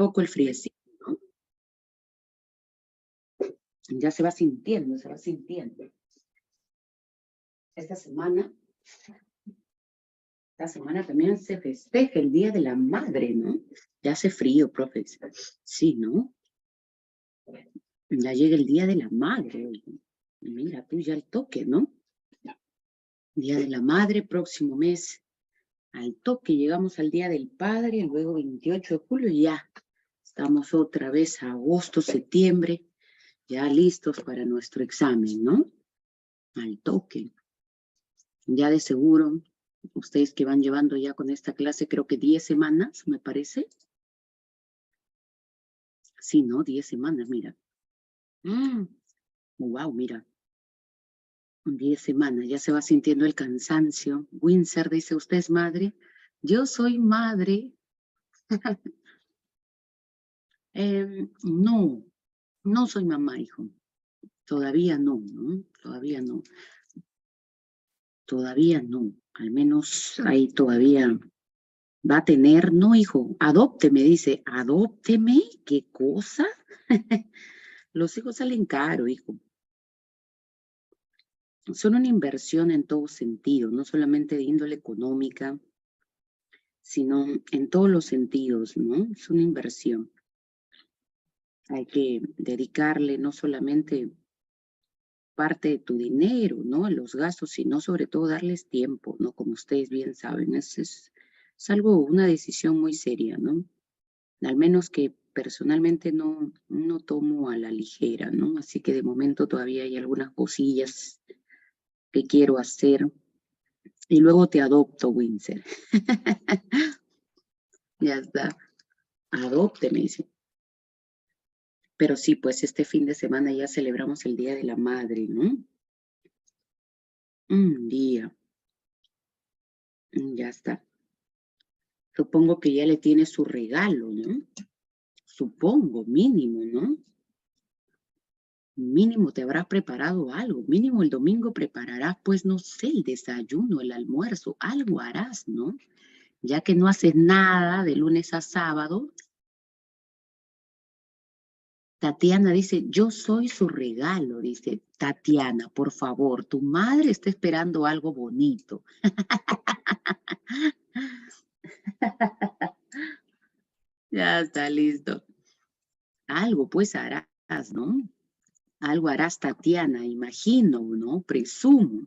poco el friecito, ¿no? Ya se va sintiendo, se va sintiendo. Esta semana también se festeja el Día de la Madre, ¿no? Ya hace frío, profesor. Sí, ¿no? Ya llega el Día de la Madre. Mira, tú ya el toque, ¿no? Día de la Madre, próximo mes, al toque, llegamos al Día del Padre, luego 28 de julio y ya estamos otra vez a agosto, septiembre, ya listos para nuestro examen, ¿no? Al toque. Ya de seguro, ustedes que van llevando ya con esta clase, creo que 10 semanas, me parece. Sí, ¿no? 10 semanas, mira. Wow, mira. 10 semanas, ya se va sintiendo el cansancio. Windsor dice, ¿usted es madre? Yo soy madre. No, no soy mamá, hijo. Todavía no, ¿no? Todavía no. Todavía no. Al menos ahí todavía va a tener, no, hijo, adópteme, dice, adópteme, ¿qué cosa? Los hijos salen caro, hijo. Son una inversión en todo sentido, no solamente de índole económica, sino en todos los sentidos, ¿no? Es una inversión. Hay que dedicarle no solamente parte de tu dinero, ¿no? A los gastos, sino sobre todo darles tiempo, ¿no? Como ustedes bien saben, es algo, una decisión muy seria, ¿no? Al menos que personalmente no tomo a la ligera, ¿no? Así que de momento todavía hay algunas cosillas que quiero hacer. Y luego te adopto, Windsor. Ya está. Adópteme, dice. Pero sí, pues este fin de semana ya celebramos el Día de la Madre, ¿no? Un día. Ya está. Supongo que ya le tiene su regalo, ¿no? Supongo, mínimo, ¿no? Mínimo te habrás preparado algo. Mínimo el domingo prepararás, pues, no sé, el desayuno, el almuerzo, algo harás, ¿no? Ya que no haces nada de lunes a sábado. Tatiana dice, yo soy su regalo, dice Tatiana, por favor, tu madre está esperando algo bonito. Ya está listo. Algo pues harás, ¿no? Algo harás, Tatiana, imagino, ¿no? Presumo.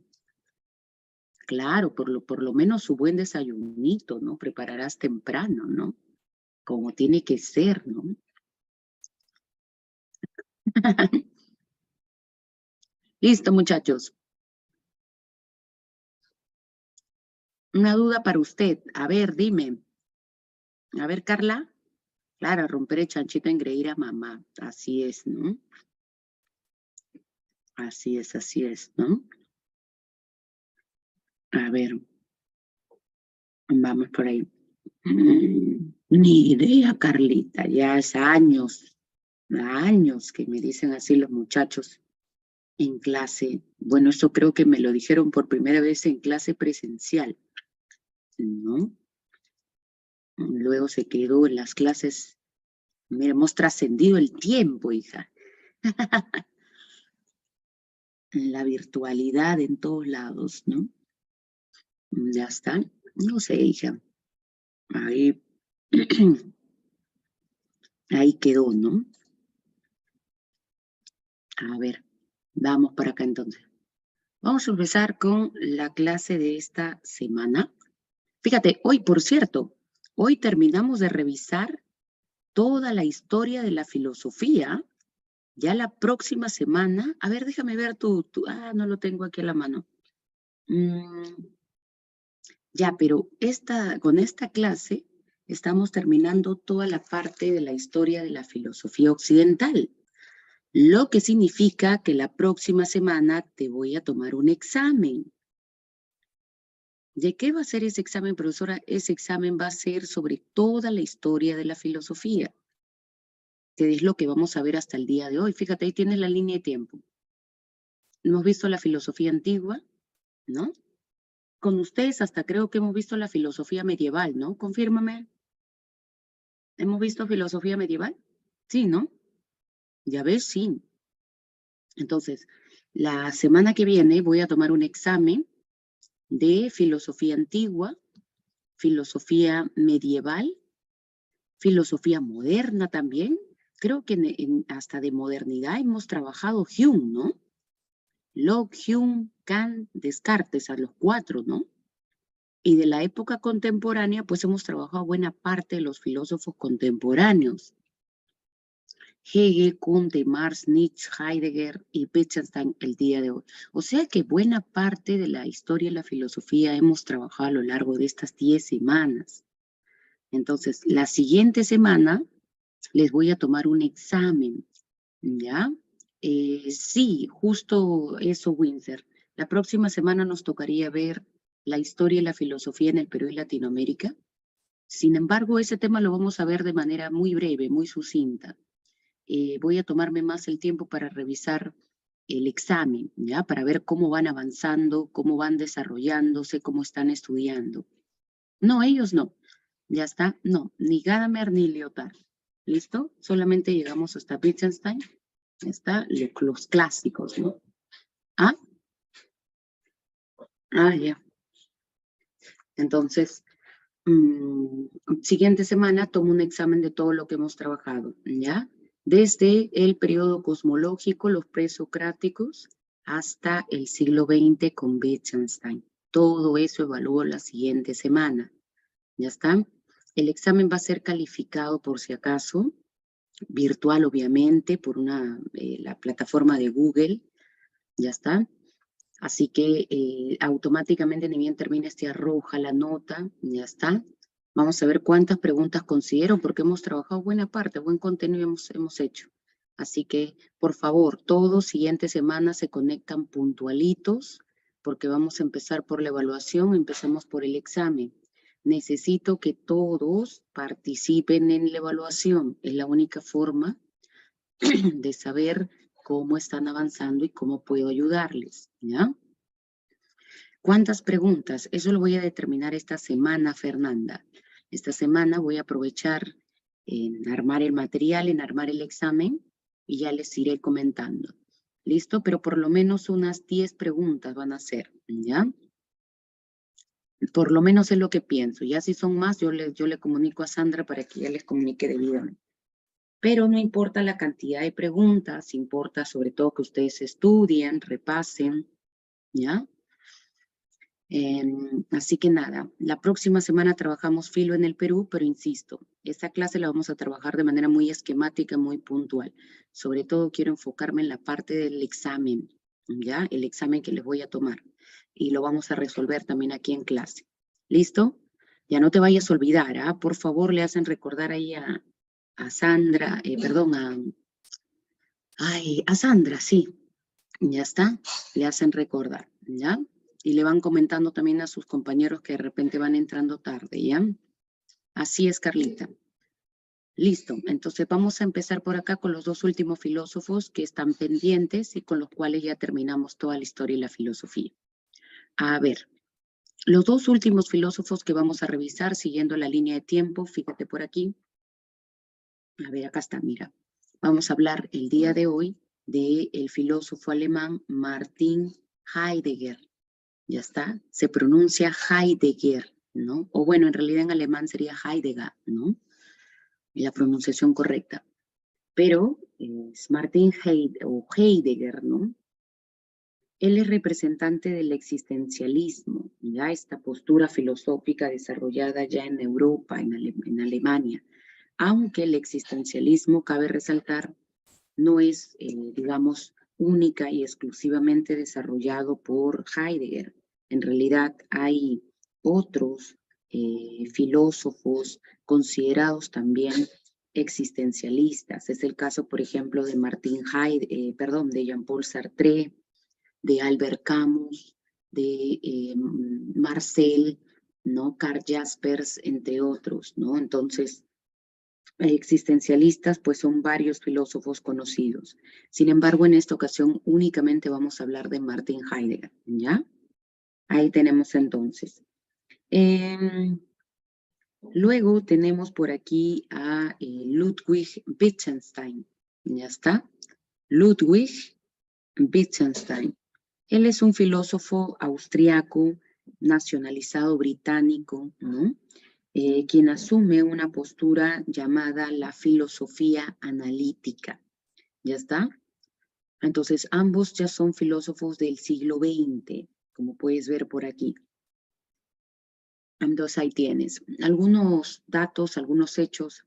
Claro, por lo menos su buen desayunito, ¿no? Prepararás temprano, ¿no? Como tiene que ser, ¿no? Listo, muchachos. Una duda para usted. A ver, dime. A ver, Carla. Claro, romper el chanchito, engreír a mamá. Así es, ¿no? Así es, ¿no? A ver, vamos por ahí. Ni idea, Carlita. Ya hace años que me dicen así los muchachos en clase. Bueno, eso creo que me lo dijeron por primera vez en clase presencial, ¿no? Luego se quedó en las clases. Mira, hemos trascendido el tiempo, hija. La virtualidad en todos lados, ¿no? Ya está. No sé, hija. Ahí, ahí quedó, ¿no? A ver, vamos para acá entonces. Vamos a empezar con la clase de esta semana. Fíjate, hoy, por cierto, hoy terminamos de revisar toda la historia de la filosofía. Ya la próxima semana, a ver, déjame ver no lo tengo aquí a la mano. Ya, pero con esta clase estamos terminando toda la parte de la historia de la filosofía occidental, lo que significa que la próxima semana te voy a tomar un examen. ¿De qué va a ser ese examen, profesora? Ese examen va a ser sobre toda la historia de la filosofía, que es lo que vamos a ver hasta el día de hoy. Fíjate, ahí tienes la línea de tiempo. Hemos visto la filosofía antigua, ¿no? Con ustedes hasta creo que hemos visto la filosofía medieval, ¿no? Confírmame. ¿Hemos visto filosofía medieval? Sí, ¿no? Ya ves, sí. Entonces, la semana que viene voy a tomar un examen de filosofía antigua, filosofía medieval, filosofía moderna también. Creo que hasta de modernidad hemos trabajado Hume, ¿no? Locke, Hume, Kant, Descartes, a los 4, ¿no? Y de la época contemporánea, pues hemos trabajado buena parte de los filósofos contemporáneos. Hegel, Comte, Marx, Nietzsche, Heidegger y Wittgenstein el día de hoy. O sea que buena parte de la historia y la filosofía hemos trabajado a lo largo de estas 10 semanas. Entonces, la siguiente semana les voy a tomar un examen, ¿ya? Sí, justo eso, Windsor. La próxima semana nos tocaría ver la historia y la filosofía en el Perú y Latinoamérica. Sin embargo, ese tema lo vamos a ver de manera muy breve, muy sucinta. Voy a tomarme más el tiempo para revisar el examen, ¿ya? Para ver cómo van avanzando, cómo van desarrollándose, cómo están estudiando. No, ellos no. Ya está. No, ni Gadamer ni Lyotard. ¿Listo? Solamente llegamos hasta Wittgenstein. Ya está. Los clásicos, ¿no? ¿Ah? Ah, ya. Entonces, siguiente semana tomo un examen de todo lo que hemos trabajado, ¿ya? Desde el periodo cosmológico, los presocráticos, hasta el siglo XX con Wittgenstein. Todo eso evalúo la siguiente semana, ¿ya está? El examen va a ser calificado, por si acaso, virtual obviamente, por la plataforma de Google, ¿ya está? Así que automáticamente, ni bien termine, se arroja la nota, ya está. Vamos a ver cuántas preguntas considero, porque hemos trabajado buena parte, buen contenido hemos hecho. Así que, por favor, todos siguiente semana se conectan puntualitos, porque vamos a empezar por la evaluación, empezamos por el examen. Necesito que todos participen en la evaluación, es la única forma de saber cómo están avanzando y cómo puedo ayudarles, ¿ya? ¿Cuántas preguntas? Eso lo voy a determinar esta semana, Fernanda. Esta semana voy a aprovechar en armar el material, en armar el examen y ya les iré comentando. ¿Listo? Pero por lo menos unas 10 preguntas van a ser, ¿ya? Por lo menos es lo que pienso. Ya si son más, yo le comunico a Sandra para que ella les comunique debidamente. Pero no importa la cantidad de preguntas, importa sobre todo que ustedes estudien, repasen, ¿ya? Así que nada, la próxima semana trabajamos filo en el Perú, pero insisto, esta clase la vamos a trabajar de manera muy esquemática, muy puntual. Sobre todo quiero enfocarme en la parte del examen, ¿ya? El examen que les voy a tomar. Y lo vamos a resolver también aquí en clase. ¿Listo? Ya no te vayas a olvidar, ¿ah? Por favor, le hacen recordar ahí a Sandra, perdón, a Sandra, sí. Ya está, le hacen recordar, ¿ya? Y le van comentando también a sus compañeros que de repente van entrando tarde, ¿ya? Así es, Carlita. Listo, entonces vamos a empezar por acá con los dos últimos filósofos que están pendientes y con los cuales ya terminamos toda la historia y la filosofía. A ver, los dos últimos filósofos que vamos a revisar siguiendo la línea de tiempo, fíjate por aquí. A ver, acá está, mira. Vamos a hablar el día de hoy del filósofo alemán Martin Heidegger. Ya está, se pronuncia Heidegger, ¿no? O bueno, en realidad en alemán sería Heidegger, ¿no? La pronunciación correcta. Pero es Martin Heidegger, ¿no? Él es representante del existencialismo, ya esta postura filosófica desarrollada ya en Europa, en Alemania. Aunque el existencialismo, cabe resaltar, no es, digamos, única y exclusivamente desarrollado por Heidegger. En realidad hay otros filósofos considerados también existencialistas. Es el caso, por ejemplo, de de Jean-Paul Sartre, de Albert Camus, de Marcel, ¿no? Karl Jaspers, entre otros, ¿no? Entonces, existencialistas, pues son varios filósofos conocidos. Sin embargo, en esta ocasión únicamente vamos a hablar de Martin Heidegger, ¿ya? Ahí tenemos entonces. Luego tenemos por aquí a Ludwig Wittgenstein. ¿Ya está? Ludwig Wittgenstein. Él es un filósofo austriaco, nacionalizado británico, ¿no? Quien asume una postura llamada la filosofía analítica. ¿Ya está? Entonces, ambos ya son filósofos del siglo XX, como puedes ver por aquí. Entonces, ahí tienes algunos datos, algunos hechos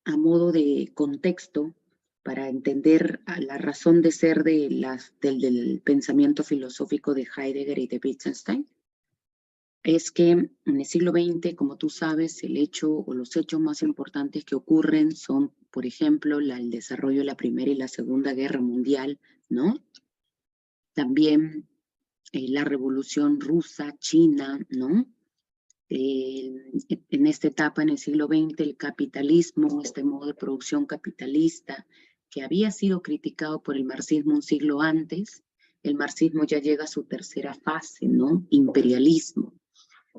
a modo de contexto para entender la razón de ser del pensamiento filosófico de Heidegger y de Wittgenstein. Es que en el siglo XX, como tú sabes, el hecho o los hechos más importantes que ocurren son, por ejemplo, el desarrollo de la Primera y la Segunda Guerra Mundial, ¿no? También la Revolución Rusa, China, ¿no? En esta etapa, en el siglo XX, el capitalismo, este modo de producción capitalista, que había sido criticado por el marxismo un siglo antes, el marxismo ya llega a su tercera fase, ¿no? Imperialismo,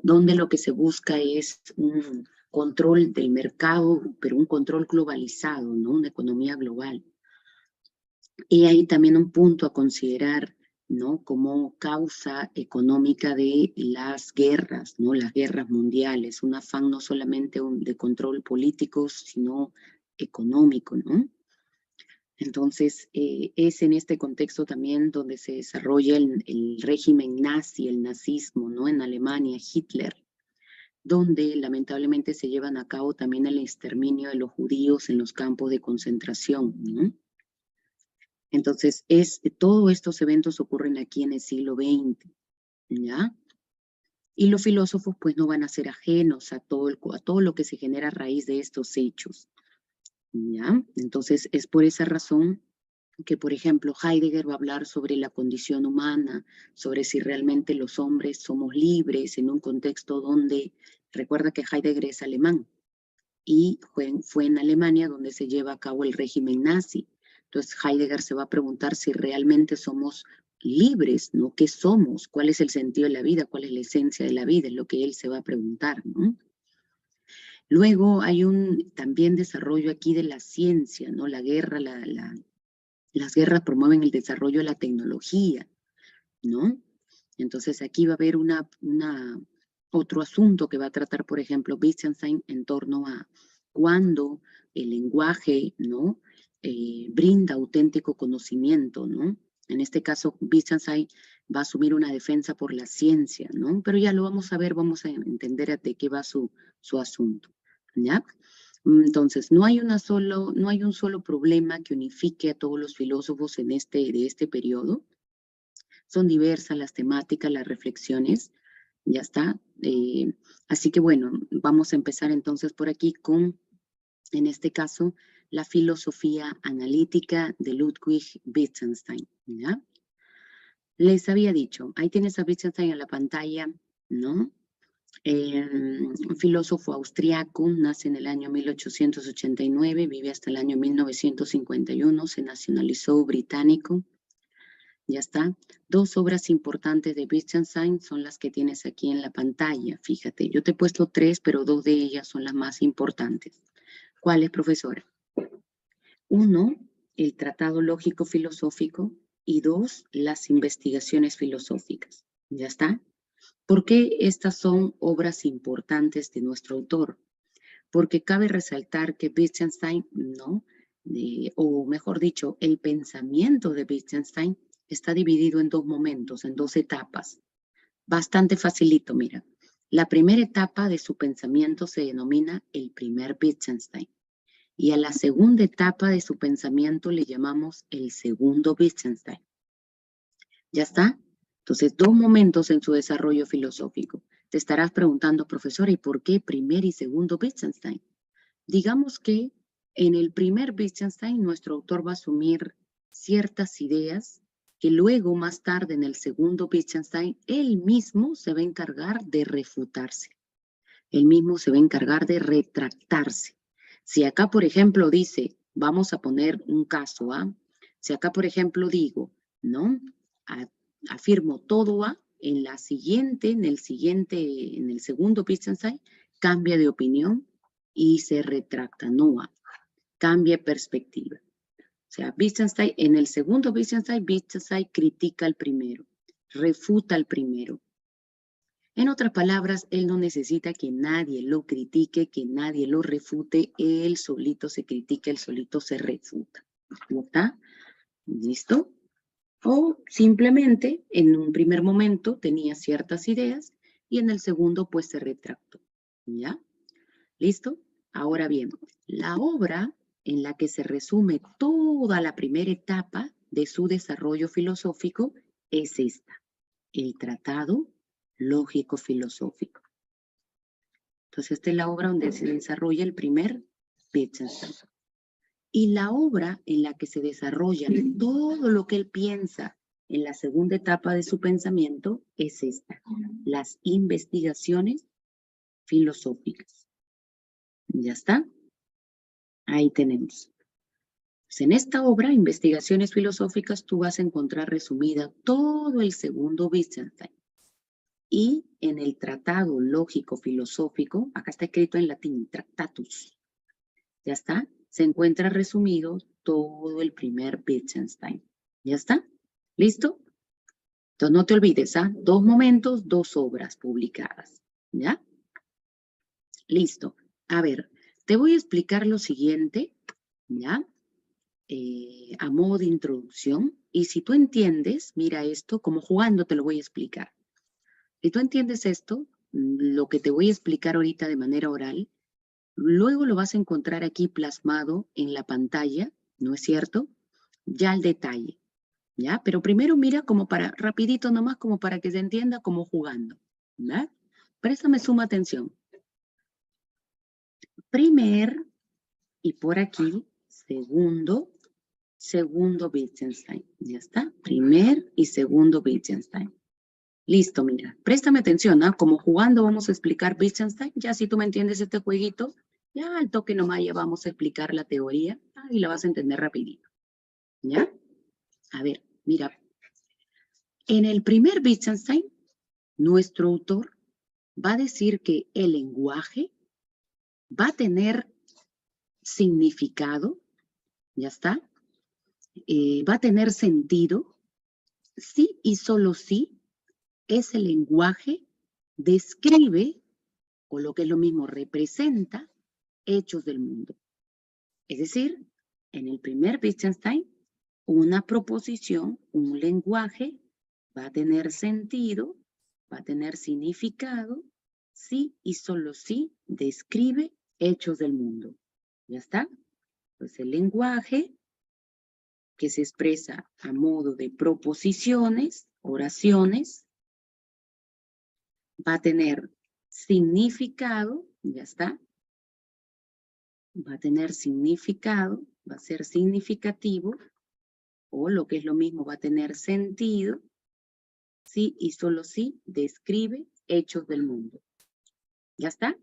donde lo que se busca es un control del mercado, pero un control globalizado, ¿no? Una economía global. Y hay también un punto a considerar, ¿no? Como causa económica de las guerras, ¿no? Las guerras mundiales, un afán no solamente de control político, sino económico, ¿no? Entonces, es en este contexto también donde se desarrolla el régimen nazi, el nazismo, ¿no? En Alemania, Hitler, donde lamentablemente se llevan a cabo también el exterminio de los judíos en los campos de concentración, ¿no? Entonces, todos estos eventos ocurren aquí en el siglo XX, ¿ya? Y los filósofos pues no van a ser ajenos a todo lo que se genera a raíz de estos hechos, ¿ya? Entonces, es por esa razón que, por ejemplo, Heidegger va a hablar sobre la condición humana, sobre si realmente los hombres somos libres en un contexto donde, recuerda que Heidegger es alemán, y fue en Alemania donde se lleva a cabo el régimen nazi. Entonces Heidegger se va a preguntar si realmente somos libres, ¿no? ¿Qué somos? ¿Cuál es el sentido de la vida? ¿Cuál es la esencia de la vida? Es lo que él se va a preguntar, ¿no? Luego hay un también desarrollo aquí de la ciencia, ¿no? La guerra, las guerras promueven el desarrollo de la tecnología, ¿no? Entonces aquí va a haber otro asunto que va a tratar, por ejemplo, Wittgenstein en torno a cuando el lenguaje, ¿no? Brinda auténtico conocimiento, ¿no? En este caso, Wittgenstein va a asumir una defensa por la ciencia, ¿no? Pero ya lo vamos a ver, vamos a entender de qué va su asunto, ¿ya? Entonces, no hay un solo problema que unifique a todos los filósofos de este periodo. Son diversas las temáticas, las reflexiones, ya está. Así que bueno, vamos a empezar entonces por aquí con, en este caso, la filosofía analítica de Ludwig Wittgenstein, ¿ya? Les había dicho, ahí tienes a Wittgenstein en la pantalla, ¿no? Un filósofo austriaco, nace en el año 1889, vive hasta el año 1951, se nacionalizó británico. Ya está. Dos obras importantes de Wittgenstein son las que tienes aquí en la pantalla. Fíjate, yo te he puesto tres, pero dos de ellas son las más importantes. ¿Cuáles, profesora? Uno, el Tratado Lógico Filosófico, y dos, las investigaciones filosóficas. ¿Ya está? ¿Por qué estas son obras importantes de nuestro autor? Porque cabe resaltar que Wittgenstein, ¿no? O mejor dicho, el pensamiento de Wittgenstein está dividido en dos momentos, en dos etapas. Bastante facilito, mira. La primera etapa de su pensamiento se denomina el primer Wittgenstein. Y a la segunda etapa de su pensamiento le llamamos el segundo Wittgenstein. ¿Ya está? Entonces, dos momentos en su desarrollo filosófico. Te estarás preguntando, profesora, ¿y por qué primer y segundo Wittgenstein? Digamos que en el primer Wittgenstein nuestro autor va a asumir ciertas ideas que luego, más tarde, en el segundo Wittgenstein, él mismo se va a encargar de refutarse. Él mismo se va a encargar de retractarse. Si acá, por ejemplo, dice, vamos a poner un caso, ¿ah? Si acá, por ejemplo, digo, ¿no? Afirmo todo A, en el segundo Wittgenstein, cambia de opinión y se retracta, no cambia perspectiva. O sea, Wittgenstein, en el segundo Wittgenstein critica al primero, refuta al primero. En otras palabras, él no necesita que nadie lo critique, que nadie lo refute, él solito se critica, él solito se refuta. ¿No está? ¿Listo? O simplemente en un primer momento tenía ciertas ideas y en el segundo pues se retractó. ¿Ya? ¿Listo? Ahora bien, la obra en la que se resume toda la primera etapa de su desarrollo filosófico es esta, el Tratado Lógico-Filosófico. Entonces, esta es la obra donde se desarrolla el primer Wittgenstein. Y la obra en la que se desarrolla todo lo que él piensa en la segunda etapa de su pensamiento es esta, las investigaciones filosóficas. ¿Ya está? Ahí tenemos. Pues en esta obra, Investigaciones Filosóficas, tú vas a encontrar resumida todo el segundo Wittgenstein. Y en el Tratado Lógico-Filosófico, acá está escrito en latín, Tractatus, ¿ya está? Se encuentra resumido todo el primer Wittgenstein. ¿Ya está? ¿Listo? Entonces no te olvides, ¿ah? 2 momentos, 2 obras publicadas. ¿Ya? Listo. A ver, te voy a explicar lo siguiente, ¿ya? A modo de introducción. Y si tú entiendes, mira esto, como jugando te lo voy a explicar. Si tú entiendes esto, lo que te voy a explicar ahorita de manera oral, luego lo vas a encontrar aquí plasmado en la pantalla, ¿no es cierto? Ya al detalle, ¿ya? Pero primero mira como para, rapidito nomás, como para que se entienda como jugando, ¿ya? Préstame suma atención. Primer, y por aquí, segundo Wittgenstein, ¿ya está? Primer y segundo Wittgenstein. Listo, mira, préstame atención, ¿ah? Como jugando vamos a explicar Wittgenstein, ya si tú me entiendes este jueguito, ya al toque nomás ya vamos a explicar la teoría, y la vas a entender rapidito, ¿ya? A ver, mira, en el primer Wittgenstein, nuestro autor va a decir que el lenguaje va a tener significado, ¿ya está? Va a tener sentido, sí y solo sí, ese lenguaje describe, o lo que es lo mismo, representa hechos del mundo. Es decir, en el primer Wittgenstein, una proposición, un lenguaje, va a tener sentido, va a tener significado, sí y solo sí describe hechos del mundo. ¿Ya está? Pues el lenguaje que se expresa a modo de proposiciones, oraciones, va a tener significado, ya está, va a tener significado, va a ser significativo, o lo que es lo mismo, va a tener sentido, sí y solo sí describe hechos del mundo. ¿Ya está?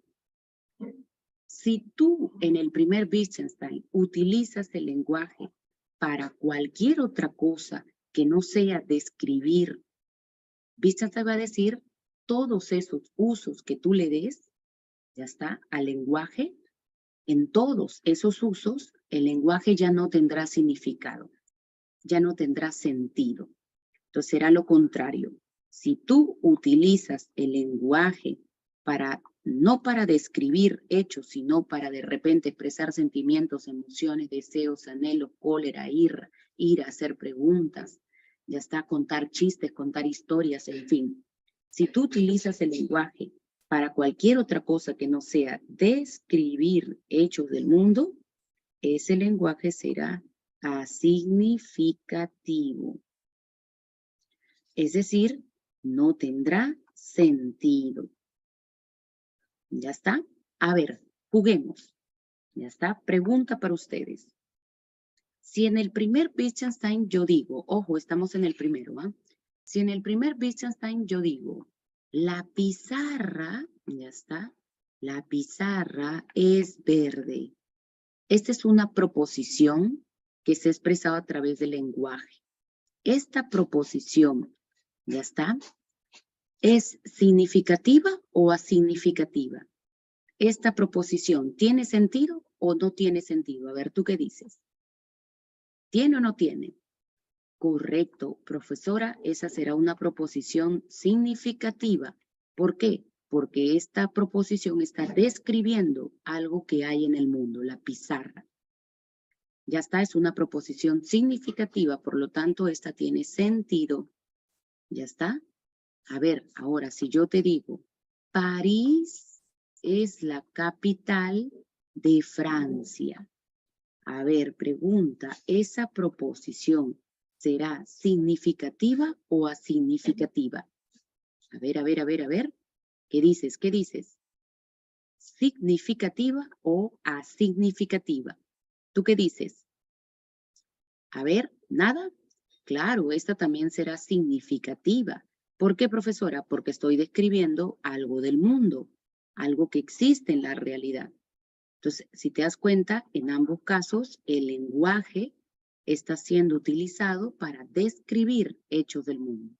Si tú en el primer Wittgenstein utilizas el lenguaje para cualquier otra cosa que no sea describir, Wittgenstein va a decir todos esos usos que tú le des, ya está, al lenguaje, en todos esos usos, el lenguaje ya no tendrá significado, ya no tendrá sentido. Entonces será lo contrario. Si tú utilizas el lenguaje no para describir hechos, sino para de repente expresar sentimientos, emociones, deseos, anhelos, cólera, ira, hacer preguntas, ya está, contar chistes, contar historias, en fin. Si tú utilizas el lenguaje para cualquier otra cosa que no sea describir hechos del mundo, ese lenguaje será asignificativo. Es decir, no tendrá sentido. ¿Ya está? A ver, juguemos. ¿Ya está? Pregunta para ustedes. Si en el primer Wittgenstein yo digo, ojo, estamos en el primero, ¿ah? Si en el primer Wittgenstein yo digo, la pizarra, ya está, la pizarra es verde. Esta es una proposición que se ha expresado a través del lenguaje. Esta proposición, ya está, ¿Es significativa o asignificativa? ¿Esta proposición tiene sentido o no tiene sentido? A ver, ¿tú qué dices? ¿Tiene o no tiene? Correcto, profesora, esa será una proposición significativa. ¿Por qué? Porque esta proposición está describiendo algo que hay en el mundo, la pizarra. Ya está, es una proposición significativa, por lo tanto, esta tiene sentido. ¿Ya está? A ver, ahora, si yo te digo, París es la capital de Francia. A ver, pregunta, ¿esa proposición será significativa o asignificativa? A ver, a ver, a ver, a ver. ¿Qué dices? ¿Qué dices? ¿Significativa o asignificativa? ¿Tú qué dices? A ver, ¿nada? Claro, esta también será significativa. ¿Por qué, profesora? Porque estoy describiendo algo del mundo, algo que existe en la realidad. Entonces, si te das cuenta, en ambos casos, el lenguaje está siendo utilizado para describir hechos del mundo.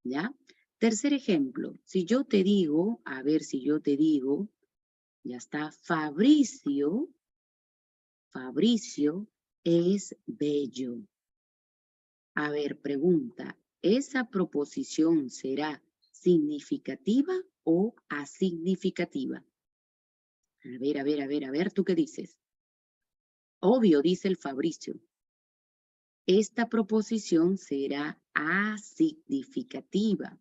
¿Ya? Tercer ejemplo, si yo te digo, a ver si yo te digo, ya está, Fabricio es bello. A ver, pregunta, ¿esa proposición será significativa o asignificativa? A ver, a ver, a ver, a ver, ¿tú qué dices? Obvio, dice el Fabricio. Esta proposición será asignificativa.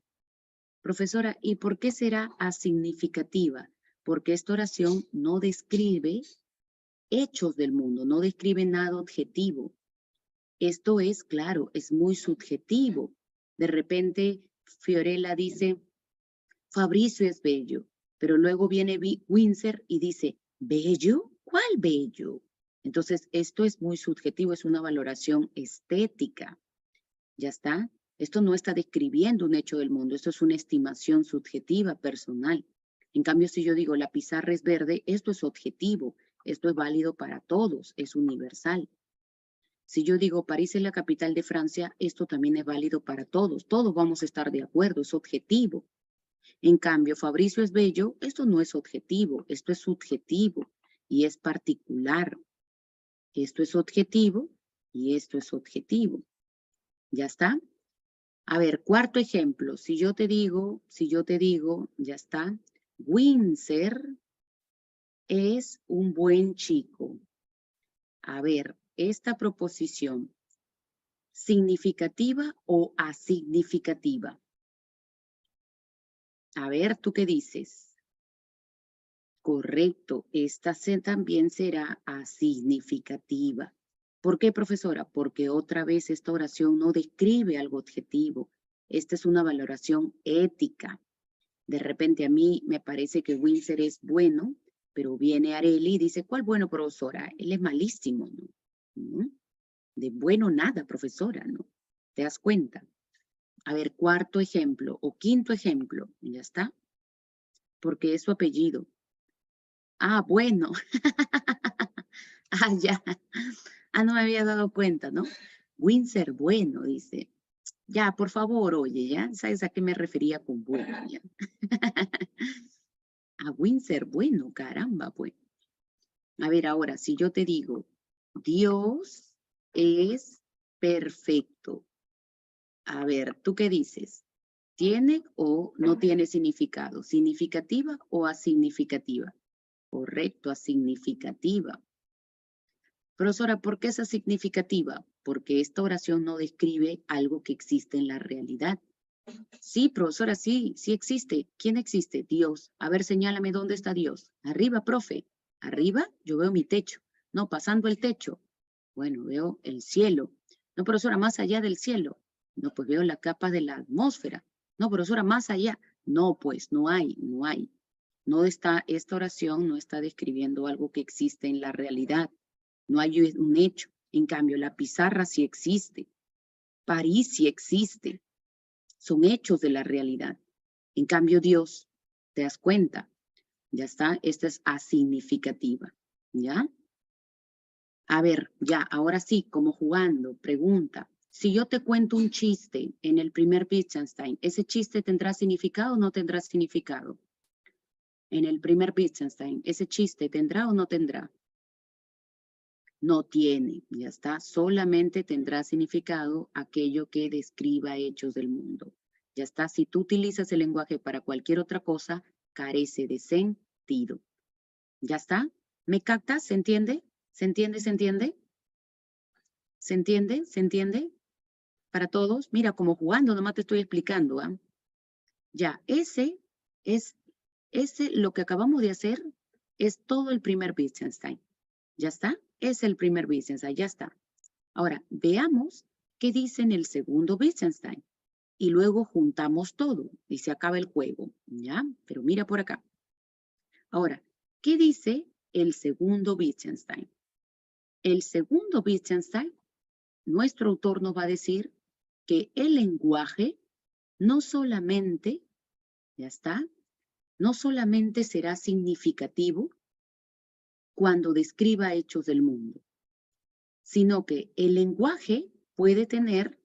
Profesora, ¿y por qué será asignificativa? Porque esta oración no describe hechos del mundo, no describe nada objetivo. Esto es, claro, es muy subjetivo. De repente, Fiorella dice, Fabricio es bello, pero luego viene Windsor y dice, ¿bello? ¿Cuál bello? Entonces, esto es muy subjetivo, es una valoración estética. ¿Ya está? Esto no está describiendo un hecho del mundo, esto es una estimación subjetiva, personal. En cambio, si yo digo la pizarra es verde, esto es objetivo, esto es válido para todos, es universal. Si yo digo París es la capital de Francia, esto también es válido para todos vamos a estar de acuerdo, es objetivo. En cambio, Fabricio es bello, esto no es objetivo, esto es subjetivo y es particular. Esto es objetivo y esto es objetivo. ¿Ya está? A ver, cuarto ejemplo, si yo te digo, ya está, Windsor es un buen chico. A ver, esta proposición, ¿significativa o asignificativa? A ver, ¿tú qué dices? Correcto, esta también será asignificativa. ¿Por qué, profesora? Porque otra vez esta oración no describe algo objetivo. Esta es una valoración ética. De repente a mí me parece que Windsor es bueno, pero viene Arely y dice, ¿cuál bueno, profesora? Él es malísimo, ¿no? ¿No? De bueno nada, profesora, ¿no? ¿Te das cuenta? A ver, cuarto ejemplo o quinto ejemplo, ya está. Porque es su apellido. Ah, bueno. Ah, ya. Ah, no me había dado cuenta, ¿no? Windsor, bueno, dice. Ya, por favor, oye, ya. ¿Sabes a qué me refería con bueno? Ya. A Windsor, bueno, caramba, pues. A ver, ahora, si yo te digo, Dios es perfecto. A ver, ¿tú qué dices? ¿Tiene o no tiene significado? ¿Significativa o asignificativa? Correcto, asignificativa. Profesora, ¿por qué es asignificativa? Porque esta oración no describe algo que existe en la realidad. Sí, profesora, sí, sí existe. ¿Quién existe? Dios. A ver, señálame dónde está Dios. Arriba, profe. Arriba, yo veo mi techo. No, pasando el techo. Bueno, veo el cielo. No, profesora, más allá del cielo. No, pues veo la capa de la atmósfera. No, profesora, más allá. No, pues no hay, no hay. No está, esta oración no está describiendo algo que existe en la realidad. No hay un hecho. En cambio, la pizarra sí existe. París sí existe. Son hechos de la realidad. En cambio, Dios, ¿te das cuenta? Ya está, esta es asignificativa. ¿Ya? A ver, ya, ahora sí, como jugando, pregunta. Si yo te cuento un chiste en el primer Wittgenstein, ¿ese chiste tendrá significado o no tendrá significado? En el primer Wittgenstein, ¿ese chiste tendrá o no tendrá? No tiene, ya está. Solamente tendrá significado aquello que describa hechos del mundo. Ya está. Si tú utilizas el lenguaje para cualquier otra cosa, carece de sentido. ¿Ya está? ¿Me captas? ¿Se entiende? ¿Se entiende? ¿Se entiende? ¿Se entiende? ¿Se entiende? Para todos. Mira, como jugando, nomás te estoy explicando. ¿Ah? Ya, ese, lo que acabamos de hacer, es todo el primer Wittgenstein. ¿Ya está? Es el primer Wittgenstein, ya está. Ahora, veamos qué dice en el segundo Wittgenstein. Y luego juntamos todo y se acaba el juego, ¿ya? Pero mira por acá. Ahora, ¿qué dice el segundo Wittgenstein? El segundo Wittgenstein, nuestro autor nos va a decir que el lenguaje no solamente, ya está, no solamente será significativo cuando describa hechos del mundo, sino que el lenguaje puede tener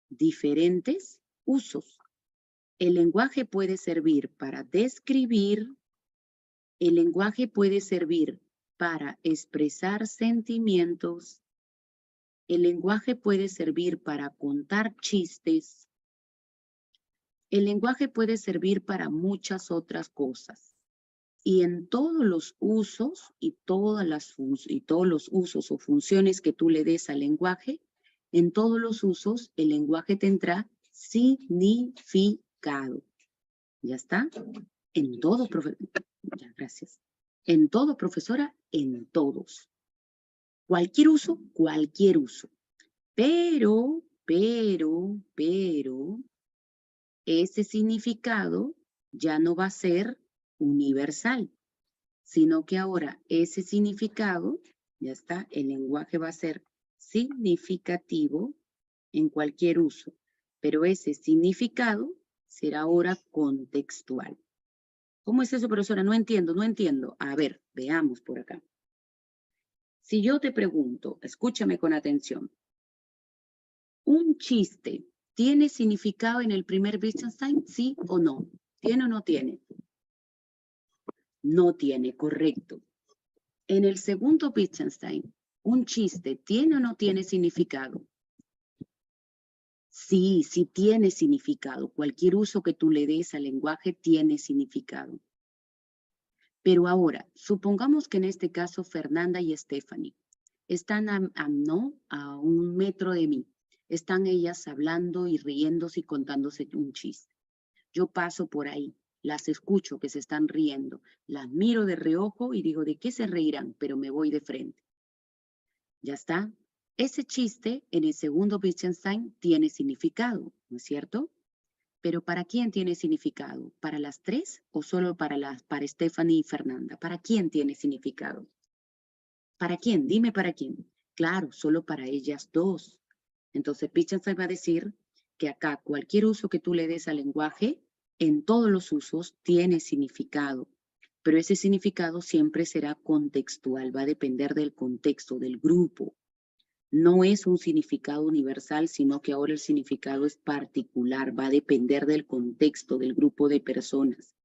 diferentes usos. El lenguaje puede servir para describir, el lenguaje puede servir para expresar sentimientos, el lenguaje puede servir para contar chistes, el lenguaje puede servir para muchas otras cosas. Y en todos los usos y todos los usos o funciones que tú le des al lenguaje, en todos los usos el lenguaje tendrá significado. ¿Ya está? En todo, ya, gracias. En todo, profesora, en todos. Cualquier uso, cualquier uso. Pero, ese significado ya no va a ser universal, sino que ahora ese significado, ya está, el lenguaje va a ser significativo en cualquier uso, pero ese significado será ahora contextual. ¿Cómo es eso, profesora? No entiendo, no entiendo. A ver, veamos por acá. Si yo te pregunto, escúchame con atención, ¿un chiste tiene significado en el primer Wittgenstein? ¿Sí o no? ¿Tiene o no tiene? No tiene, correcto. En el segundo Wittgenstein, ¿un chiste tiene o no tiene significado? Sí, sí tiene significado. Cualquier uso que tú le des al lenguaje tiene significado. Pero ahora, supongamos que en este caso Fernanda y Stephanie están a 1 metro de mí. Están ellas hablando y riéndose y contándose un chiste. Yo paso por ahí, las escucho que se están riendo, las miro de reojo y digo, ¿de qué se reirán? Pero me voy de frente. ¿Ya está? Ese chiste en el segundo Wittgenstein tiene significado, ¿no es cierto? Pero ¿para quién tiene significado? ¿Para las tres o solo para Stephanie y Fernanda? ¿Para quién tiene significado? ¿Para quién? Dime para quién. Claro, solo para ellas dos. Entonces Wittgenstein va a decir que acá cualquier uso que tú le des al lenguaje, en todos los usos tiene significado, pero ese significado siempre será contextual, va a depender del contexto, del grupo. No es un significado universal, sino que ahora el significado es particular, va a depender del contexto, del grupo de personas.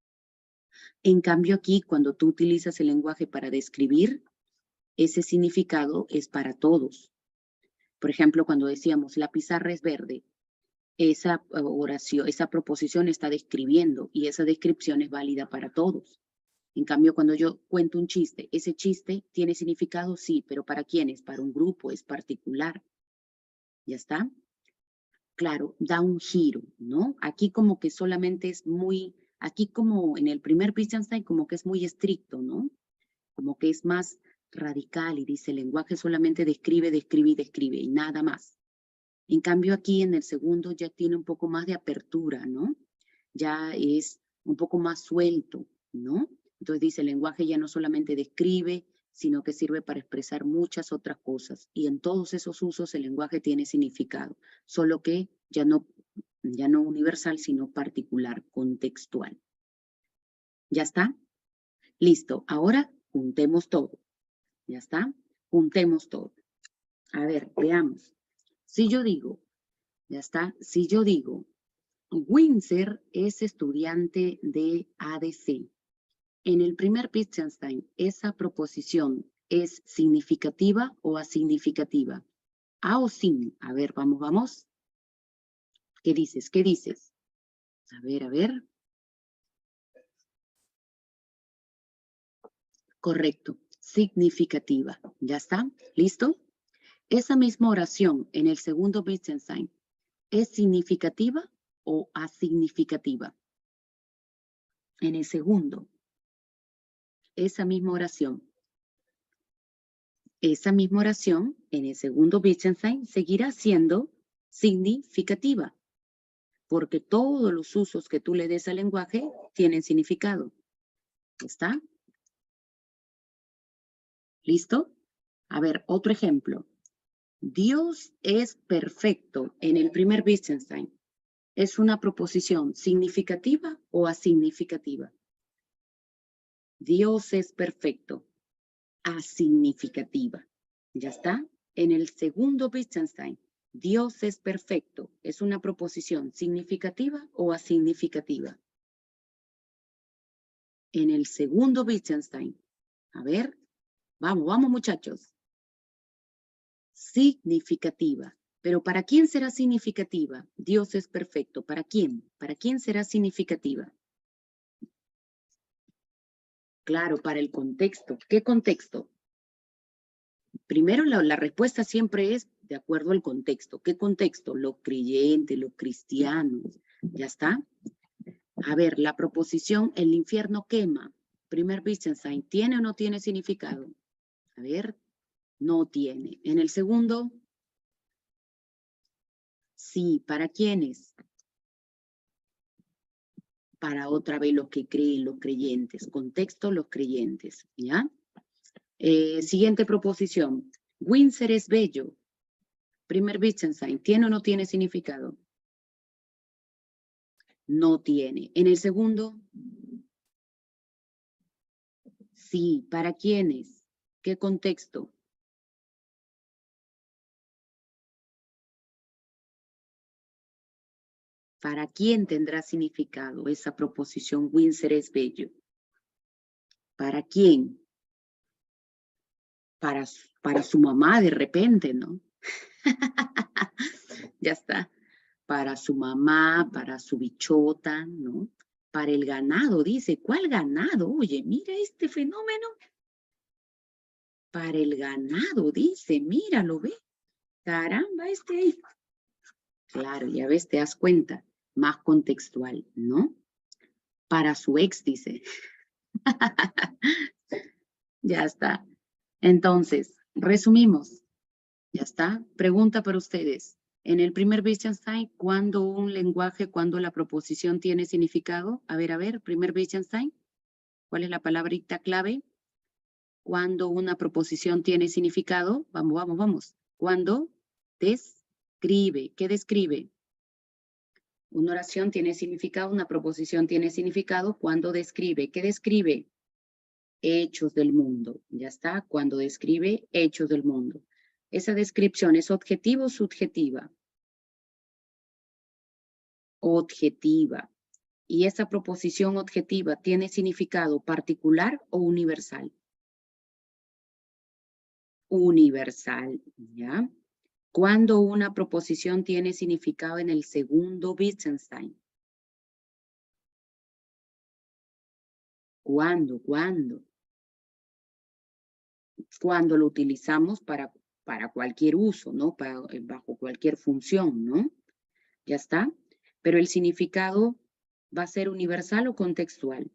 En cambio aquí, cuando tú utilizas el lenguaje para describir, ese significado es para todos. Por ejemplo, cuando decíamos la pizarra es verde, esa oración, esa proposición está describiendo y esa descripción es válida para todos. En cambio, cuando yo cuento un chiste, ese chiste tiene significado, sí, pero ¿para quién es? Para un grupo, es particular. ¿Ya está? Claro, da un giro, ¿no? Aquí como que solamente es muy, aquí como en el primer Wittgenstein como que es muy estricto, ¿no? Como que es más radical y dice el lenguaje solamente describe, describe y describe y nada más. En cambio aquí en el segundo ya tiene un poco más de apertura, ¿no? Ya es un poco más suelto, ¿no? Entonces dice el lenguaje ya no solamente describe, sino que sirve para expresar muchas otras cosas. Y en todos esos usos el lenguaje tiene significado, solo que ya no universal, sino particular, contextual. ¿Ya está? Listo. Ahora juntemos todo. ¿Ya está? Juntemos todo. A ver, veamos. Si yo digo, Ya está. Si yo digo, Windsor es estudiante de ADC. En el primer Wittgenstein, ¿esa proposición es significativa o asignificativa? ¿A o sin? A ver, vamos. ¿Qué dices? ¿Qué dices? A ver. Correcto. Significativa. ¿Ya está? ¿Listo? Esa misma oración en el segundo Wittgenstein, ¿es significativa o asignificativa? En el segundo, esa misma oración en el segundo Wittgenstein seguirá siendo significativa, porque todos los usos que tú le des al lenguaje tienen significado. ¿Está? ¿Listo? A ver, otro ejemplo. Dios es perfecto en el primer Wittgenstein. ¿Es una proposición significativa o asignificativa? Dios es perfecto. Asignificativa. ¿Ya está? En el segundo Wittgenstein, Dios es perfecto. ¿Es una proposición significativa o asignificativa? En el segundo Wittgenstein. A ver, vamos muchachos. Significativa. Pero ¿para quién será significativa? Dios es perfecto. ¿Para quién? ¿Para quién será significativa? Claro, para el contexto. ¿Qué contexto? Primero, la respuesta siempre es de acuerdo al contexto. ¿Qué contexto? Los creyentes, los cristianos. ¿Ya está? A ver, la proposición, el infierno quema. Primer Wittgenstein, ¿tiene o no tiene significado? A ver, no tiene. En el segundo, sí. ¿Para quiénes? Para otra vez los que creen, los creyentes. Contexto, los creyentes. ¿Ya? Siguiente proposición. Windsor es bello. Primer Wittgenstein, ¿tiene o no tiene significado? No tiene. En el segundo, sí. ¿Para quiénes? ¿Qué contexto? ¿Para quién tendrá significado esa proposición Windsor es bello? ¿Para quién? Para su mamá de repente, ¿no? Ya está. Para su mamá, para su bichota, ¿no? Para el ganado, dice. ¿Cuál ganado? Oye, mira este fenómeno. Para el ganado, dice. Mira, ¿lo ve? Caramba, este ahí. Claro, ya ves, te das cuenta. Más contextual, ¿no? Para su ex, dice. Ya está. Entonces, resumimos. Ya está. Pregunta para ustedes. En el primer Wittgenstein, ¿cuándo un lenguaje, cuándo la proposición tiene significado? A ver, primer Wittgenstein. ¿Cuál es la palabrita clave? ¿Cuándo una proposición tiene significado? Vamos. ¿Cuándo? Describe. ¿Qué describe? Una oración tiene significado, una proposición tiene significado cuando describe. ¿Qué describe? Hechos del mundo. Ya está. Cuando describe hechos del mundo. ¿Esa descripción es objetiva o subjetiva? Objetiva. ¿Y esa proposición objetiva tiene significado particular o universal? Universal, ¿ya? ¿Cuándo una proposición tiene significado en el segundo Wittgenstein? ¿Cuándo? Cuando lo utilizamos para cualquier uso, ¿no? Bajo cualquier función, ¿no? ¿Ya está? Pero el significado va a ser universal o contextual.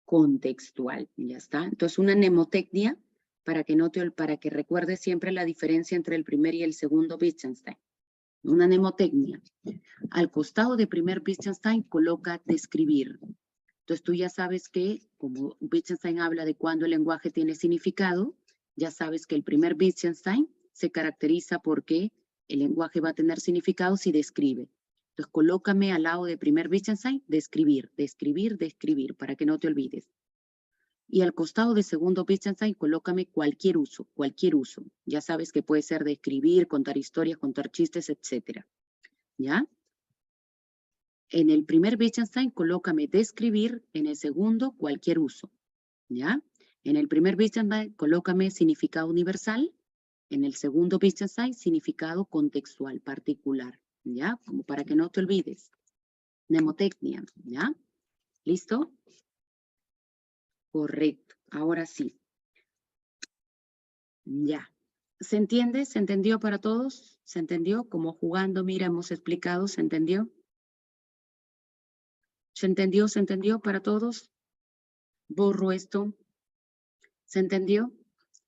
Contextual, ¿ya está? Entonces, una mnemotecnia para que recuerdes siempre la diferencia entre el primer y el segundo Wittgenstein. Una mnemotecnia. Al costado de primer Wittgenstein coloca describir. Entonces tú ya sabes que, como Wittgenstein habla de cuando el lenguaje tiene significado, ya sabes que el primer Wittgenstein se caracteriza porque el lenguaje va a tener significado si describe. Entonces colócame al lado de primer Wittgenstein, describir, para que no te olvides. Y al costado de segundo Wittgenstein, colócame cualquier uso, cualquier uso. Ya sabes que puede ser de escribir, contar historias, contar chistes, etc. ¿Ya? En el primer Wittgenstein, colócame describir, en el segundo, cualquier uso. ¿Ya? En el primer Wittgenstein, colócame significado universal. En el segundo Wittgenstein, significado contextual, particular. ¿Ya? Como para que no te olvides. Mnemotecnia. ¿Ya? ¿Listo? Correcto. Ahora sí. Ya. ¿Se entiende? ¿Se entendió para todos? ¿Se entendió? Como jugando, mira, hemos explicado, ¿se entendió? ¿Se entendió? ¿Se entendió para todos? Borro esto. ¿Se entendió?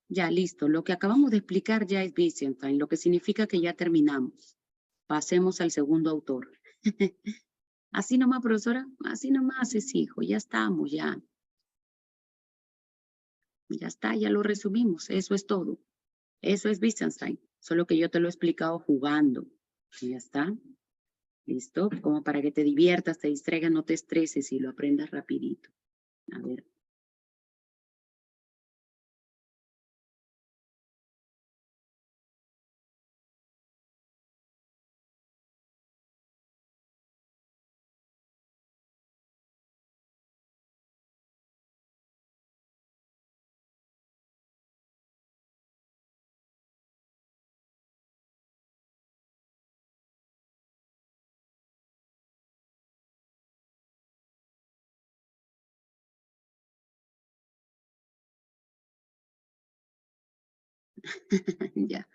Ya, listo. Lo que acabamos de explicar ya es Wittgenstein, lo que significa que ya terminamos. Pasemos al segundo autor. Así nomás, profesora, así nomás es hijo, ya estamos, ya. Ya está, ya lo resumimos, eso es todo. Eso es Wittgenstein, solo que yo te lo he explicado jugando. Ya está. ¿Listo? Como para que te diviertas, te distraigas, no te estreses y lo aprendas rapidito. A ver. Ya,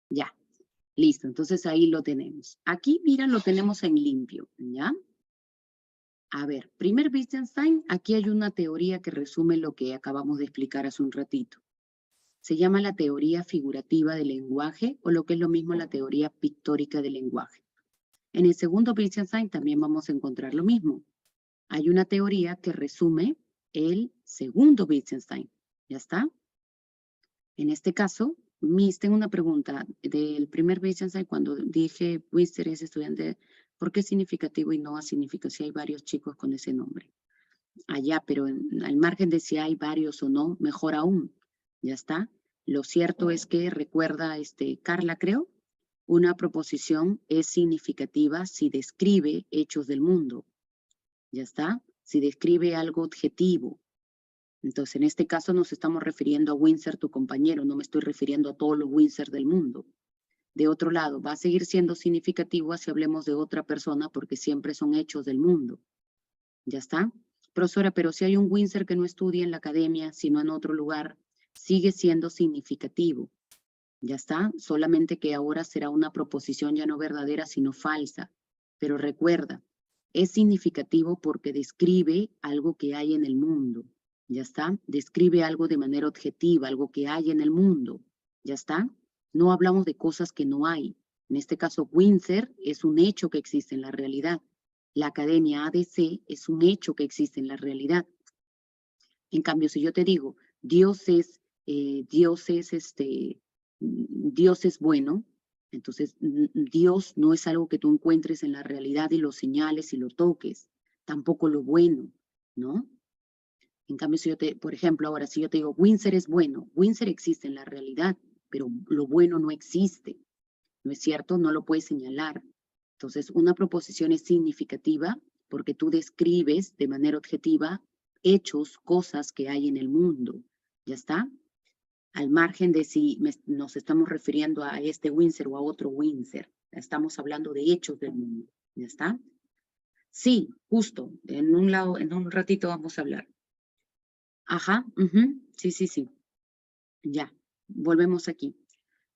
ya. Listo, entonces ahí lo tenemos. Aquí, mira, lo tenemos en limpio, ¿ya? A ver, primer Wittgenstein, aquí hay una teoría que resume lo que acabamos de explicar hace un ratito. Se llama la teoría figurativa del lenguaje o lo que es lo mismo la teoría pictórica del lenguaje. En el segundo Wittgenstein también vamos a encontrar lo mismo. Hay una teoría que resume el segundo Wittgenstein. ¿Ya está? En este caso, tengo una pregunta del primer Wittgenstein cuando dije Wister es estudiante, ¿por qué es significativo y no a significativo si hay varios chicos con ese nombre? Allá, pero al margen de si hay varios o no, mejor aún. ¿Ya está? Lo cierto es que recuerda, Carla, creo, una proposición es significativa si describe hechos del mundo. ¿Ya está? Si describe algo objetivo. Entonces, en este caso nos estamos refiriendo a Windsor, tu compañero, no me estoy refiriendo a todos los Windsor del mundo. De otro lado, va a seguir siendo significativo si hablemos de otra persona porque siempre son hechos del mundo. ¿Ya está? Profesora, pero si hay un Windsor que no estudia en la academia, sino en otro lugar, sigue siendo significativo. ¿Ya está? Solamente que ahora será una proposición ya no verdadera, sino falsa. Pero recuerda, es significativo porque describe algo que hay en el mundo. ¿Ya está? Describe algo de manera objetiva, algo que hay en el mundo. ¿Ya está? No hablamos de cosas que no hay. En este caso, Windsor es un hecho que existe en la realidad. La Academia ADC es un hecho que existe en la realidad. En cambio, si yo te digo, Dios es bueno, entonces Dios no es algo que tú encuentres en la realidad y lo señales y lo toques, tampoco lo bueno, ¿no? En cambio, si yo por ejemplo, ahora si yo te digo, Windsor es bueno, Windsor existe en la realidad, pero lo bueno no existe, ¿no es cierto? No lo puedes señalar. Entonces, una proposición es significativa porque tú describes de manera objetiva hechos, cosas que hay en el mundo. ¿Ya está? Al margen de si nos estamos refiriendo a este Windsor o a otro Windsor. Estamos hablando de hechos del mundo. ¿Ya está? Sí, justo. En un ratito vamos a hablar. Ajá, sí, sí, sí. Ya, volvemos aquí.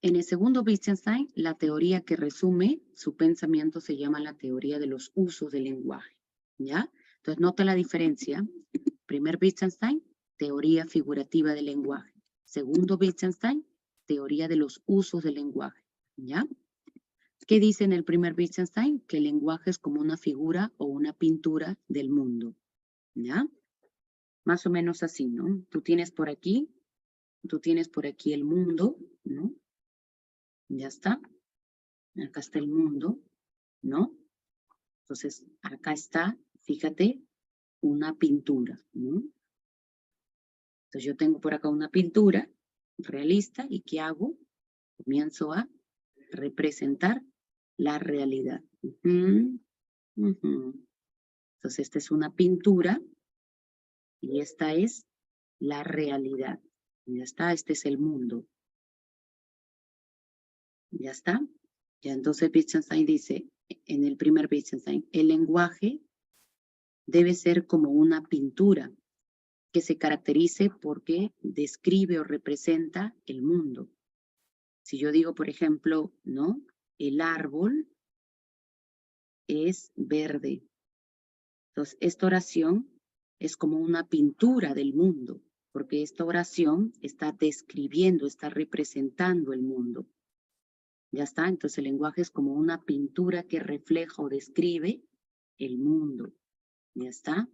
En el segundo Wittgenstein, la teoría que resume su pensamiento se llama la teoría de los usos del lenguaje. ¿Ya? Entonces, nota la diferencia. Primer Wittgenstein, teoría figurativa del lenguaje. Segundo Wittgenstein, teoría de los usos del lenguaje. ¿Ya? ¿Qué dice en el primer Wittgenstein? Que el lenguaje es como una figura o una pintura del mundo. ¿Ya? Más o menos así, ¿no? Tú tienes por aquí el mundo, ¿no? Ya está. Acá está el mundo, ¿no? Entonces, acá está, fíjate, una pintura, ¿no? Entonces yo tengo por acá una pintura realista y ¿qué hago? Comienzo a representar la realidad. Entonces esta es una pintura y esta es la realidad. Ya está, este es el mundo. Ya está. Ya entonces Wittgenstein dice, en el primer Wittgenstein, el lenguaje debe ser como una pintura que se caracterice porque describe o representa el mundo. Si yo digo, por ejemplo, ¿no? El árbol es verde. Entonces, esta oración es como una pintura del mundo, porque esta oración está describiendo, está representando el mundo. Ya está, entonces el lenguaje es como una pintura que refleja o describe el mundo. Ya está.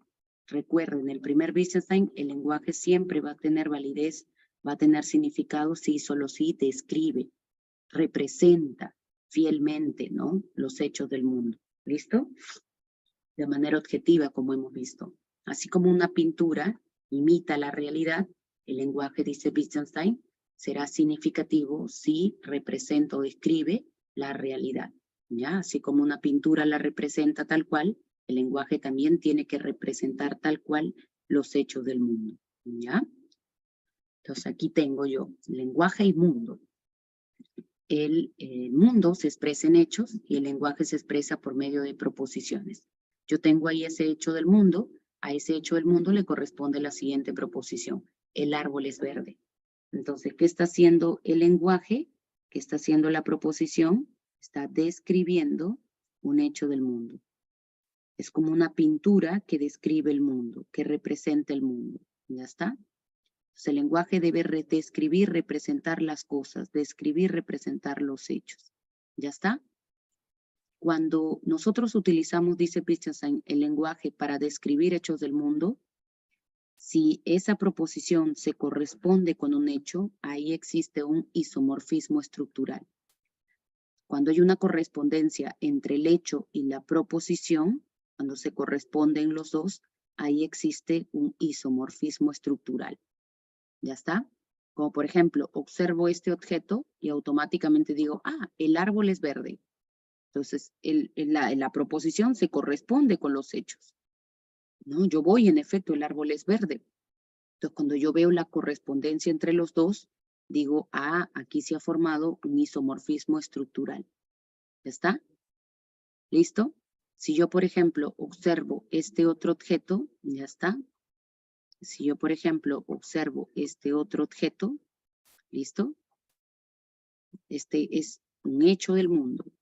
Recuerden, el primer Wittgenstein, el lenguaje siempre va a tener validez, va a tener significado si solo si describe, representa fielmente, ¿no? Los hechos del mundo. ¿Listo? De manera objetiva, como hemos visto. Así como una pintura imita la realidad, el lenguaje, dice Wittgenstein, será significativo si representa o describe la realidad. ¿Ya? Así como una pintura la representa tal cual, el lenguaje también tiene que representar tal cual los hechos del mundo. ¿Ya? Entonces aquí tengo yo lenguaje y mundo. El mundo se expresa en hechos y el lenguaje se expresa por medio de proposiciones. Yo tengo ahí ese hecho del mundo, a ese hecho del mundo le corresponde la siguiente proposición. El árbol es verde. Entonces, ¿qué está haciendo el lenguaje? ¿Qué está haciendo la proposición? Está describiendo un hecho del mundo. Es como una pintura que describe el mundo, que representa el mundo. ¿Ya está? Entonces, el lenguaje debe describir, representar las cosas, describir, representar los hechos. ¿Ya está? Cuando nosotros utilizamos, dice Wittgenstein, el lenguaje para describir hechos del mundo, si esa proposición se corresponde con un hecho, ahí existe un isomorfismo estructural. Cuando hay una correspondencia entre el hecho y la proposición, cuando se corresponden los dos, ahí existe un isomorfismo estructural. ¿Ya está? Como por ejemplo, observo este objeto y automáticamente digo, ah, el árbol es verde. Entonces, la proposición se corresponde con los hechos. No, yo voy, en efecto, el árbol es verde. Entonces, cuando yo veo la correspondencia entre los dos, digo, ah, aquí se ha formado un isomorfismo estructural. ¿Ya está? ¿Listo? Si yo, por ejemplo, observo este otro objeto, ¿ya está? Si yo, por ejemplo, observo este otro objeto, ¿listo? Este es un hecho del mundo,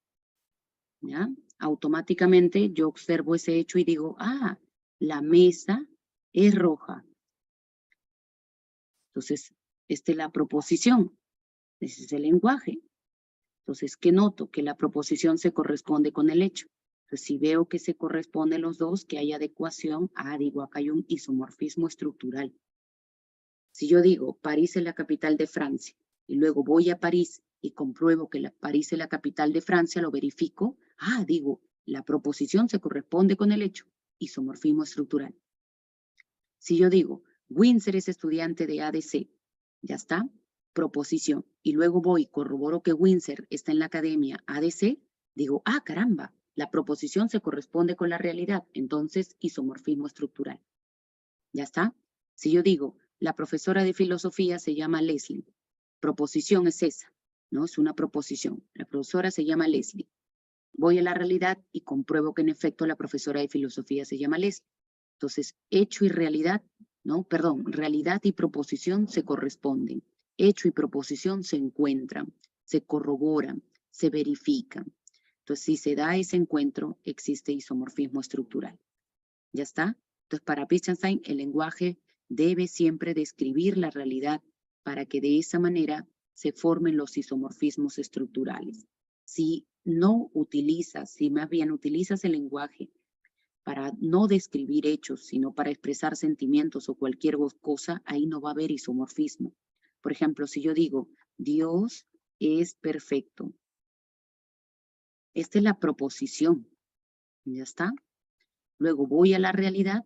¿ya? Automáticamente yo observo ese hecho y digo, ah, la mesa es roja. Entonces, esta es la proposición, ese es el lenguaje. Entonces, ¿qué noto? Que la proposición se corresponde con el hecho. Entonces, si veo que se corresponden los dos, que hay adecuación, digo, acá hay un isomorfismo estructural. Si yo digo, París es la capital de Francia, y luego voy a París y compruebo que París es la capital de Francia, lo verifico, digo, la proposición se corresponde con el hecho, isomorfismo estructural. Si yo digo, Windsor es estudiante de ADC, ya está, proposición, y luego voy, corroboro que Windsor está en la academia ADC, digo, caramba, la proposición se corresponde con la realidad, entonces isomorfismo estructural. ¿Ya está? Si yo digo, la profesora de filosofía se llama Leslie, proposición es esa, ¿no? Es una proposición. La profesora se llama Leslie. Voy a la realidad y compruebo que en efecto la profesora de filosofía se llama Leslie. Entonces, hecho y realidad, ¿no? Perdón, realidad y proposición se corresponden. Hecho y proposición se encuentran, se corroboran, se verifican. Entonces, si se da ese encuentro, existe isomorfismo estructural. ¿Ya está? Entonces, para Wittgenstein, el lenguaje debe siempre describir la realidad para que de esa manera se formen los isomorfismos estructurales. Si no utilizas, si más bien utilizas el lenguaje para no describir hechos, sino para expresar sentimientos o cualquier cosa, ahí no va a haber isomorfismo. Por ejemplo, si yo digo, Dios es perfecto. Esta es la proposición. ¿Ya está? Luego voy a la realidad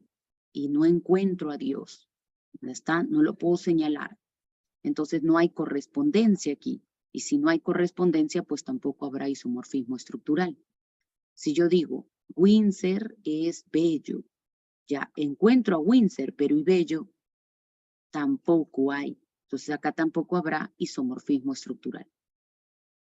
y no encuentro a Dios. ¿Ya está? No lo puedo señalar. Entonces no hay correspondencia aquí. Y si no hay correspondencia, pues tampoco habrá isomorfismo estructural. Si yo digo, Windsor es bello, ya encuentro a Windsor, pero y bello, tampoco hay. Entonces acá tampoco habrá isomorfismo estructural.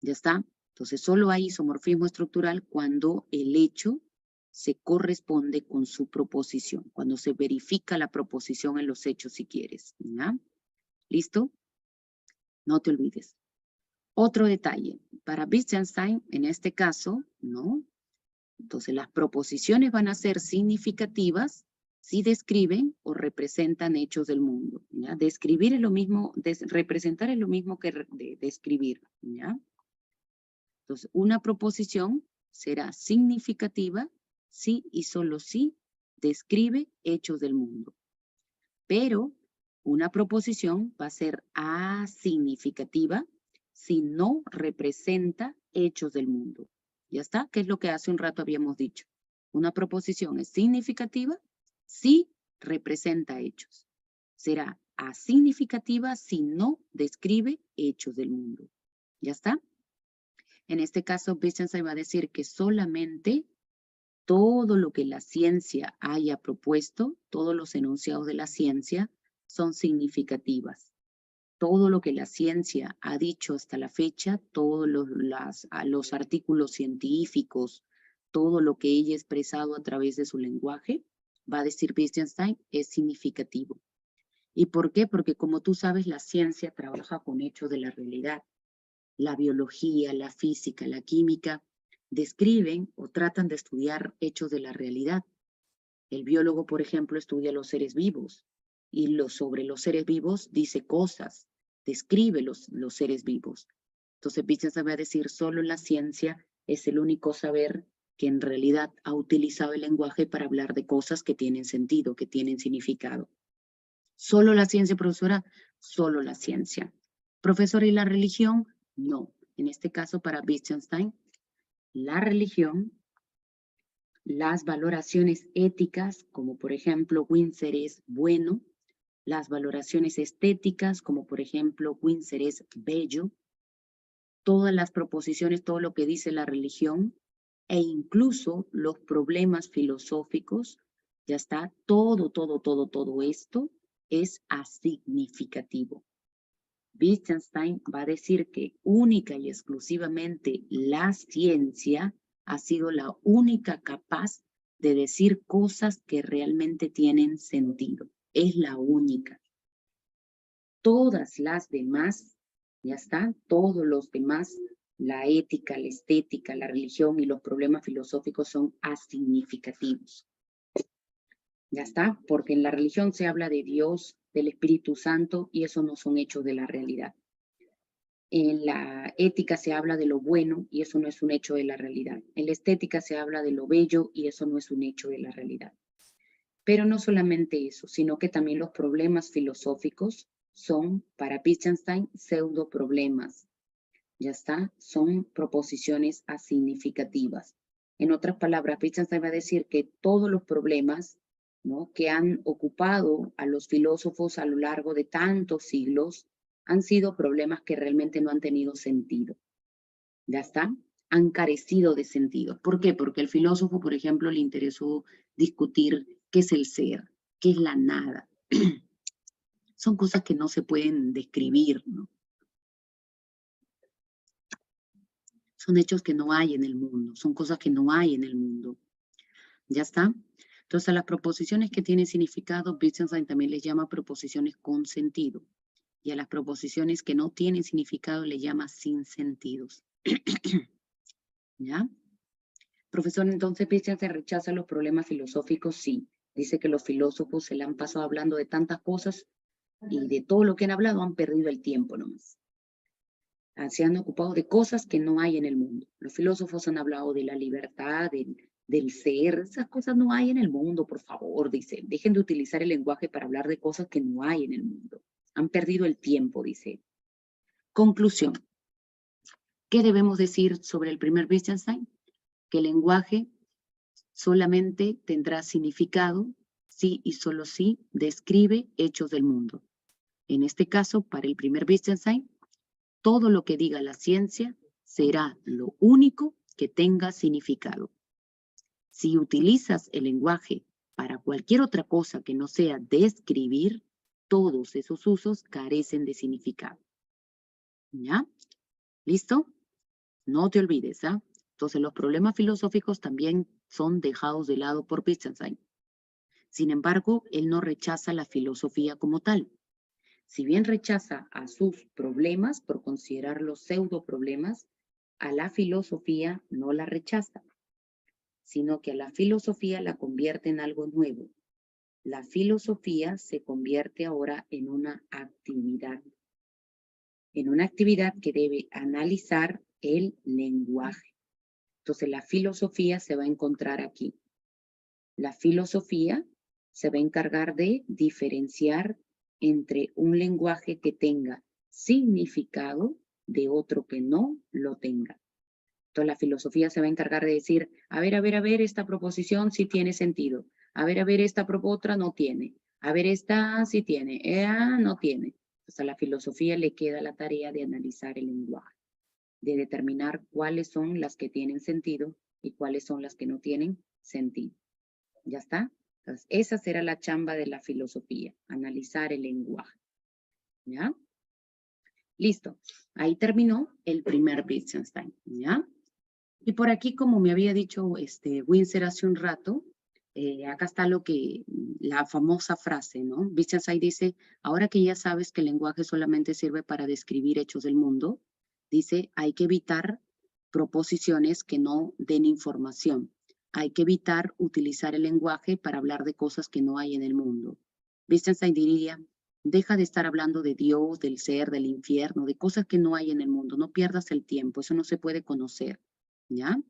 ¿Ya está? Entonces solo hay isomorfismo estructural cuando el hecho se corresponde con su proposición, cuando se verifica la proposición en los hechos si quieres. ¿Ya? ¿Listo? No te olvides. Otro detalle, para Wittgenstein, en este caso, ¿no? Entonces las proposiciones van a ser significativas si describen o representan hechos del mundo. ¿Ya? Describir es lo mismo, representar es lo mismo que describir. ¿Ya? Entonces, una proposición será significativa si y solo si describe hechos del mundo. Pero una proposición va a ser asignificativa si no representa hechos del mundo. ¿Ya está? ¿Qué es lo que hace un rato habíamos dicho? Una proposición es significativa si representa hechos. Será asignificativa si no describe hechos del mundo. ¿Ya está? En este caso, Wittgenstein va a decir que solamente todo lo que la ciencia haya propuesto, todos los enunciados de la ciencia, son significativas. Todo lo que la ciencia ha dicho hasta la fecha, todos los artículos científicos, todo lo que ella ha expresado a través de su lenguaje, va a decir Wittgenstein, es significativo. ¿Y por qué? Porque como tú sabes, la ciencia trabaja con hechos de la realidad. La biología, la física, la química, describen o tratan de estudiar hechos de la realidad. El biólogo, por ejemplo, estudia los seres vivos y sobre los seres vivos dice cosas, describe los seres vivos. Entonces, Wittgenstein va a decir, solo la ciencia es el único saber que en realidad ha utilizado el lenguaje para hablar de cosas que tienen sentido, que tienen significado. ¿Solo la ciencia, profesora? Solo la ciencia. ¿Profesora, y la religión? No. En este caso, para Wittgenstein, la religión, las valoraciones éticas, como por ejemplo, Windsor es bueno, las valoraciones estéticas, como por ejemplo, Windsor es bello, todas las proposiciones, todo lo que dice la religión, e incluso los problemas filosóficos, ya está, todo esto es asignificativo. Wittgenstein va a decir que única y exclusivamente la ciencia ha sido la única capaz de decir cosas que realmente tienen sentido. Es la única. Todas las demás, ya está, todos los demás, la ética, la estética, la religión y los problemas filosóficos son asignificativos. Ya está, porque en la religión se habla de Dios, del Espíritu Santo, y eso no son hechos de la realidad. En la ética se habla de lo bueno y eso no es un hecho de la realidad. En la estética se habla de lo bello y eso no es un hecho de la realidad. Pero no solamente eso, sino que también los problemas filosóficos son, para Wittgenstein, pseudo problemas. Ya está, son proposiciones asignificativas. En otras palabras, Wittgenstein va a decir que todos los problemas, ¿no?, que han ocupado a los filósofos a lo largo de tantos siglos han sido problemas que realmente no han tenido sentido. ¿Ya está? Han carecido de sentido. ¿Por qué? Porque al filósofo, por ejemplo, le interesó discutir qué es el ser, qué es la nada. Son cosas que no se pueden describir, ¿no? Son hechos que no hay en el mundo, son cosas que no hay en el mundo. ¿Ya está? Entonces, a las proposiciones que tienen significado, Wittgenstein también les llama proposiciones con sentido. Y a las proposiciones que no tienen significado le llama sin sentidos. ¿Ya? Profesor, entonces Wittgenstein rechaza los problemas filosóficos, sí. Dice que los filósofos se le han pasado hablando de tantas cosas y de todo lo que han hablado han perdido el tiempo nomás. Se han ocupado de cosas que no hay en el mundo. Los filósofos han hablado de la libertad, del ser, esas cosas no hay en el mundo, por favor, dice. Dejen de utilizar el lenguaje para hablar de cosas que no hay en el mundo. Han perdido el tiempo, dice. Conclusión. ¿Qué debemos decir sobre el primer Wittgenstein? Que el lenguaje solamente tendrá significado sí y solo sí describe hechos del mundo. En este caso, para el primer Wittgenstein, todo lo que diga la ciencia será lo único que tenga significado. Si utilizas el lenguaje para cualquier otra cosa que no sea describir, todos esos usos carecen de significado. ¿Ya? ¿Listo? No te olvides, ¿ah? Entonces los problemas filosóficos también son dejados de lado por Wittgenstein. Sin embargo, él no rechaza la filosofía como tal. Si bien rechaza a sus problemas por considerarlos pseudo problemas, a la filosofía no la rechaza, sino que a la filosofía la convierte en algo nuevo. La filosofía se convierte ahora en una actividad que debe analizar el lenguaje. Entonces la filosofía se va a encontrar aquí. La filosofía se va a encargar de diferenciar entre un lenguaje que tenga significado de otro que no lo tenga. Entonces la filosofía se va a encargar de decir, a ver, esta proposición sí tiene sentido. A ver, esta otra no tiene. A ver, esta sí tiene. No tiene. Entonces a la filosofía le queda la tarea de analizar el lenguaje, de determinar cuáles son las que tienen sentido y cuáles son las que no tienen sentido. ¿Ya está? Entonces, esa será la chamba de la filosofía, analizar el lenguaje. ¿Ya? Listo. Ahí terminó el primer Wittgenstein. ¿Ya? Y por aquí, como me había dicho Winsor hace un rato, acá está la famosa frase, ¿no? Wittgenstein dice, ahora que ya sabes que el lenguaje solamente sirve para describir hechos del mundo, dice, hay que evitar proposiciones que no den información. Hay que evitar utilizar el lenguaje para hablar de cosas que no hay en el mundo. Wittgenstein diría, deja de estar hablando de Dios, del ser, del infierno, de cosas que no hay en el mundo. No pierdas el tiempo, eso no se puede conocer. ¿Ya?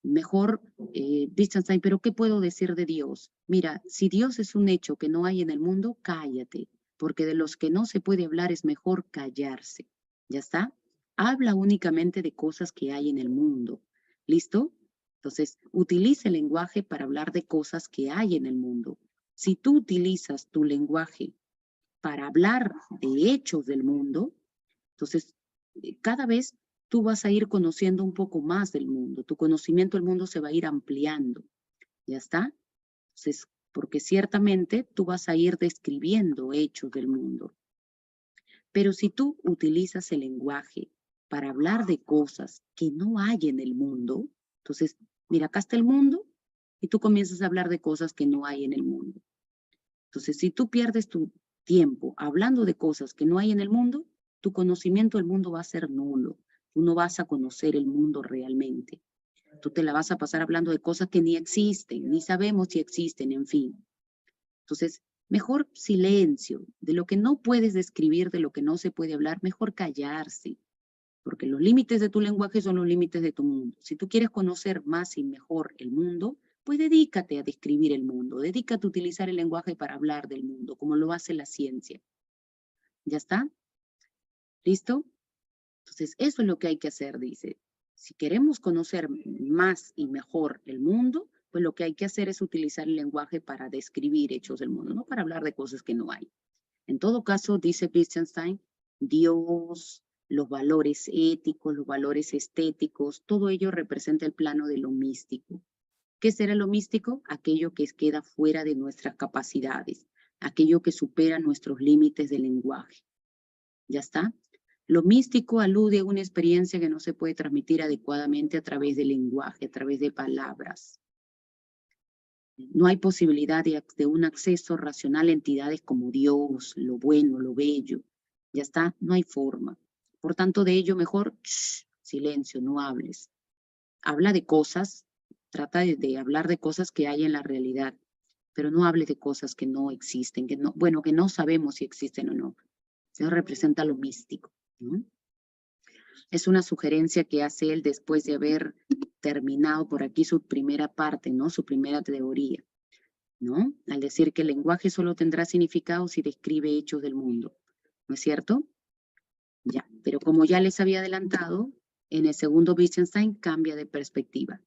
Mejor, Wittgenstein, pero ¿qué puedo decir de Dios? Mira, si Dios es un hecho que no hay en el mundo, cállate, porque de los que no se puede hablar es mejor callarse. ¿Ya está? Habla únicamente de cosas que hay en el mundo. ¿Listo? Entonces, utiliza el lenguaje para hablar de cosas que hay en el mundo. Si tú utilizas tu lenguaje para hablar de hechos del mundo, entonces, cada vez tú vas a ir conociendo un poco más del mundo. Tu conocimiento del mundo se va a ir ampliando. ¿Ya está? Entonces, porque ciertamente tú vas a ir describiendo hechos del mundo. Pero si tú utilizas el lenguaje para hablar de cosas que no hay en el mundo, entonces, mira, acá está el mundo y tú comienzas a hablar de cosas que no hay en el mundo. Entonces, si tú pierdes tu tiempo hablando de cosas que no hay en el mundo, tu conocimiento del mundo va a ser nulo. Tú no vas a conocer el mundo realmente. Tú te la vas a pasar hablando de cosas que ni existen, ni sabemos si existen, en fin. Entonces, mejor silencio. De lo que no puedes describir, de lo que no se puede hablar, mejor callarse. Porque los límites de tu lenguaje son los límites de tu mundo. Si tú quieres conocer más y mejor el mundo, pues dedícate a describir el mundo. Dedícate a utilizar el lenguaje para hablar del mundo, como lo hace la ciencia. ¿Ya está? ¿Listo? Entonces, eso es lo que hay que hacer, dice. Si queremos conocer más y mejor el mundo, pues lo que hay que hacer es utilizar el lenguaje para describir hechos del mundo, no para hablar de cosas que no hay. En todo caso, dice Wittgenstein, Dios, los valores éticos, los valores estéticos, todo ello representa el plano de lo místico. ¿Qué será lo místico? Aquello que queda fuera de nuestras capacidades, aquello que supera nuestros límites de lenguaje. ¿Ya está? Lo místico alude a una experiencia que no se puede transmitir adecuadamente a través del lenguaje, a través de palabras. No hay posibilidad de un acceso racional a entidades como Dios, lo bueno, lo bello. Ya está, no hay forma. Por tanto, de ello mejor, silencio, no hables. Habla de cosas, trata de hablar de cosas que hay en la realidad, pero no hables de cosas que no existen, que no sabemos si existen o no. Eso representa lo místico, ¿no? Es una sugerencia que hace él después de haber terminado por aquí su primera parte, ¿no? Su primera teoría, ¿no? Al decir que el lenguaje solo tendrá significado si describe hechos del mundo, ¿no es cierto? Ya, pero como ya les había adelantado, en el segundo Wittgenstein cambia de perspectiva,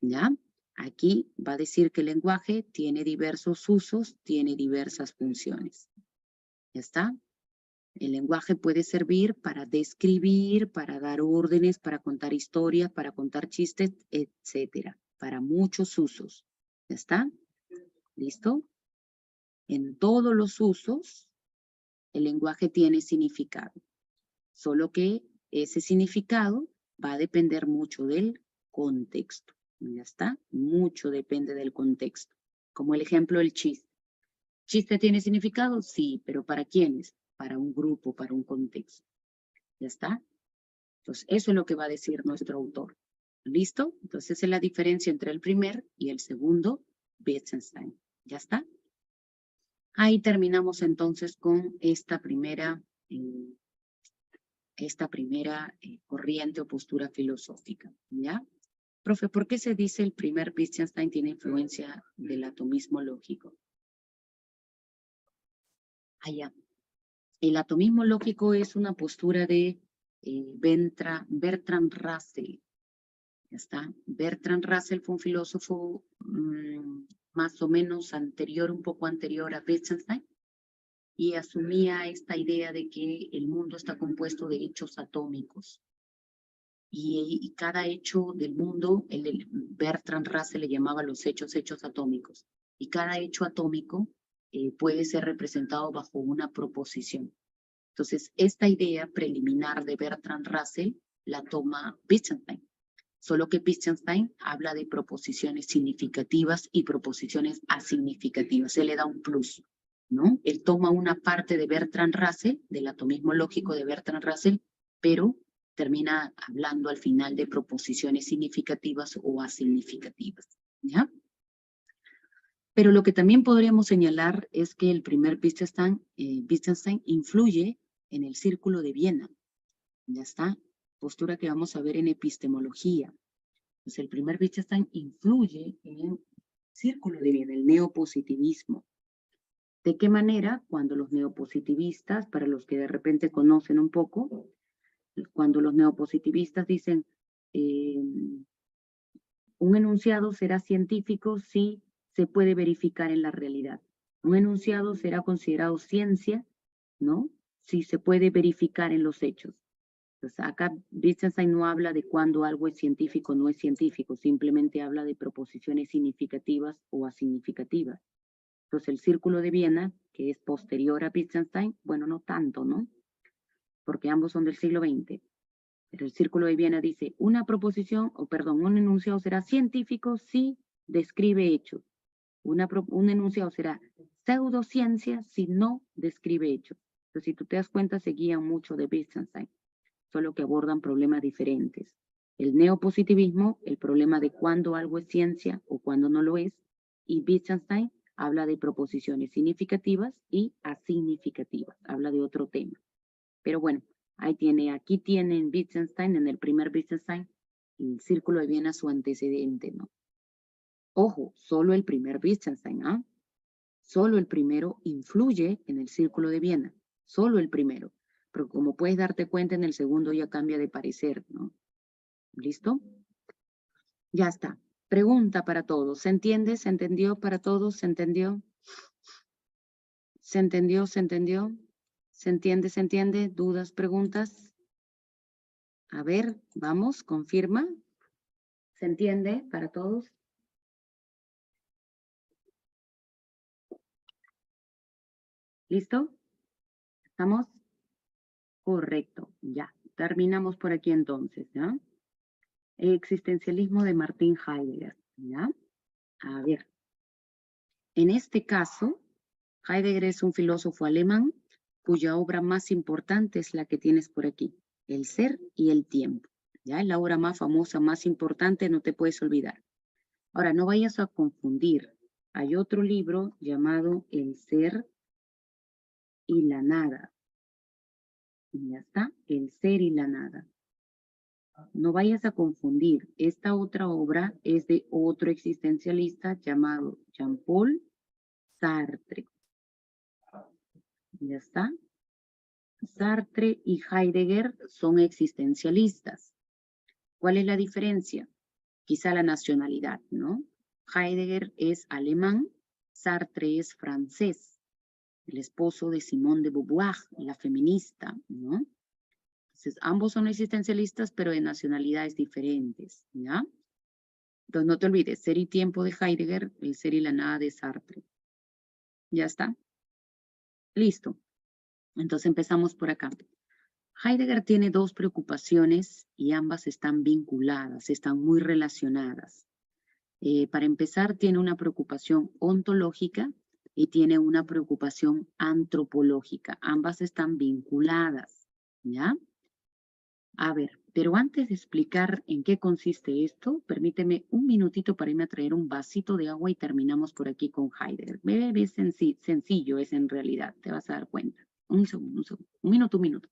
¿ya? Aquí va a decir que el lenguaje tiene diversos usos, tiene diversas funciones. ¿Ya está? El lenguaje puede servir para describir, para dar órdenes, para contar historias, para contar chistes, etcétera. Para muchos usos. ¿Ya está? ¿Listo? En todos los usos, el lenguaje tiene significado. Solo que ese significado va a depender mucho del contexto. ¿Ya está? Mucho depende del contexto. Como el ejemplo del chiste. ¿Chiste tiene significado? Sí, pero ¿para quiénes? Para un grupo, para un contexto. ¿Ya está? Entonces, eso es lo que va a decir nuestro autor. ¿Listo? Entonces, esa es la diferencia entre el primer y el segundo Wittgenstein. ¿Ya está? Ahí terminamos entonces con esta primera corriente o postura filosófica. ¿Ya? Profe, ¿por qué se dice el primer Wittgenstein tiene influencia del atomismo lógico? Allá. El atomismo lógico es una postura de Bertrand Russell. Ya está. Bertrand Russell fue un filósofo más o menos anterior, un poco anterior a Wittgenstein, y asumía esta idea de que el mundo está compuesto de hechos atómicos. Y cada hecho del mundo, Bertrand Russell le llamaba los hechos atómicos. Y cada hecho atómico puede ser representado bajo una proposición. Entonces, esta idea preliminar de Bertrand Russell la toma Wittgenstein. Solo que Wittgenstein habla de proposiciones significativas y proposiciones asignificativas. Se le da un plus, ¿no? Él toma una parte de Bertrand Russell, del atomismo lógico de Bertrand Russell, pero termina hablando al final de proposiciones significativas o asignificativas, ¿ya? Pero lo que también podríamos señalar es que el primer Wittgenstein influye en el Círculo de Viena. Ya está, postura que vamos a ver en epistemología. Pues el primer Wittgenstein influye en el Círculo de Viena, el neopositivismo. ¿De qué manera? Cuando los neopositivistas, para los que de repente conocen un poco, cuando los neopositivistas dicen un enunciado será científico si se puede verificar en la realidad. Un enunciado será considerado ciencia, ¿no? Si se puede verificar en los hechos. Entonces, acá Wittgenstein no habla de cuándo algo es científico o no es científico, simplemente habla de proposiciones significativas o asignificativas. Entonces, el Círculo de Viena, que es posterior a Wittgenstein, bueno, no tanto, ¿no? Porque ambos son del siglo XX. Pero el Círculo de Viena dice, un enunciado será científico si describe hechos. Un enunciado será pseudociencia si no describe hechos. Entonces, si tú te das cuenta, se guían mucho de Wittgenstein, solo que abordan problemas diferentes. El neopositivismo, el problema de cuándo algo es ciencia o cuándo no lo es, y Wittgenstein habla de proposiciones significativas y asignificativas, habla de otro tema. Pero bueno, aquí tienen Wittgenstein, en el primer Wittgenstein, el Círculo de Viena su antecedente, ¿no? Ojo, solo el primer Wittgenstein, ¿ah? Solo el primero influye en el Círculo de Viena, solo el primero. Pero como puedes darte cuenta, en el segundo ya cambia de parecer, ¿no? ¿Listo? Ya está. Pregunta para todos. ¿Se entiende? ¿Se entendió para todos? ¿Se entendió? ¿Se entendió? ¿Se entendió? ¿Se entiende? ¿Se entiende? ¿Dudas? ¿Preguntas? A ver, vamos, confirma. ¿Se entiende para todos? ¿Listo? ¿Estamos? Correcto, ya. Terminamos por aquí entonces, ¿ya? Existencialismo de Martin Heidegger, ¿ya? A ver, en este caso, Heidegger es un filósofo alemán cuya obra más importante es la que tienes por aquí, El ser y el tiempo, ¿ya? La obra más famosa, más importante, no te puedes olvidar. Ahora, no vayas a confundir. Hay otro libro llamado El ser y la nada. Y ya está, El ser y la nada. No vayas a confundir. Esta otra obra es de otro existencialista llamado Jean-Paul Sartre. ¿Ya está? Sartre y Heidegger son existencialistas. ¿Cuál es la diferencia? Quizá la nacionalidad, ¿no? Heidegger es alemán, Sartre es francés, el esposo de Simone de Beauvoir, la feminista, ¿no? Entonces, ambos son existencialistas, pero de nacionalidades diferentes, ¿ya? Entonces, no te olvides, Ser y Tiempo de Heidegger, El Ser y la Nada de Sartre. ¿Ya está? Listo. Entonces, empezamos por acá. Heidegger tiene dos preocupaciones y ambas están vinculadas, están muy relacionadas. Para empezar, tiene una preocupación ontológica y tiene una preocupación antropológica. Ambas están vinculadas, ¿ya? A ver, pero antes de explicar en qué consiste esto, permíteme un minutito para irme a traer un vasito de agua y terminamos por aquí con Heidegger. Ve sencillo es en realidad, te vas a dar cuenta. Un segundo, un minuto, un minuto.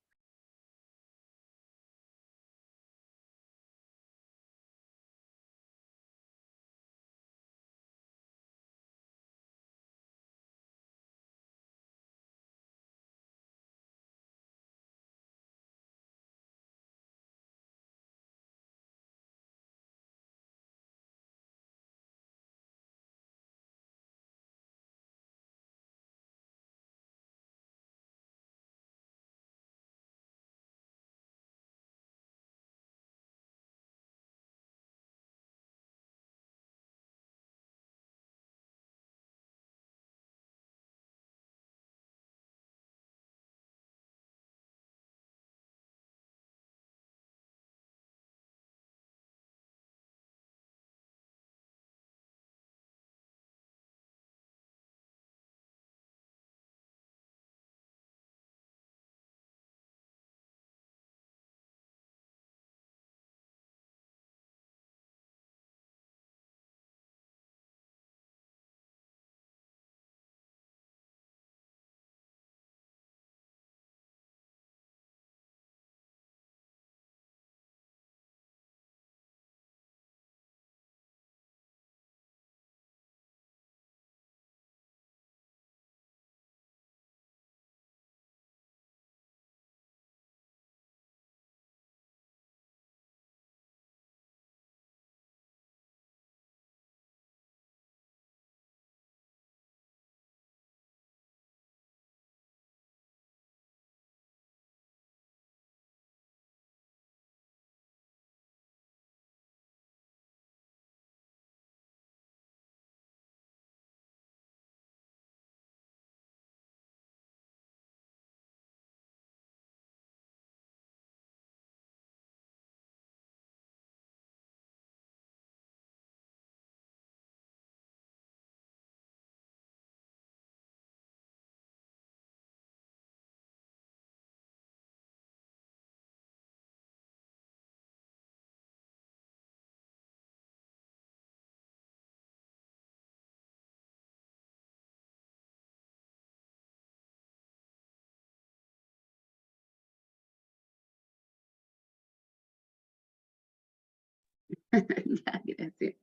Ya, gracias.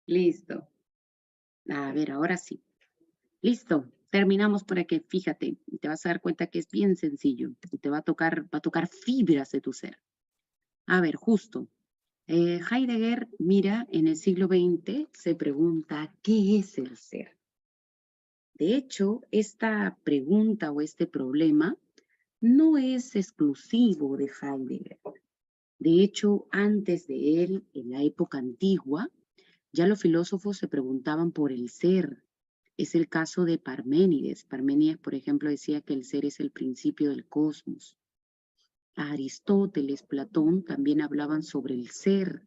Listo. A ver, ahora sí. Listo. Terminamos por aquí. Fíjate, te vas a dar cuenta que es bien sencillo y te va a tocar fibras de tu ser. A ver, justo. Heidegger, mira, en el siglo XX se pregunta, ¿qué es el ser? De hecho, esta pregunta o este problema no es exclusivo de Heidegger. De hecho, antes de él, en la época antigua, ya los filósofos se preguntaban por el ser. Es el caso de Parménides. Parménides, por ejemplo, decía que el ser es el principio del cosmos. Aristóteles, Platón también hablaban sobre el ser.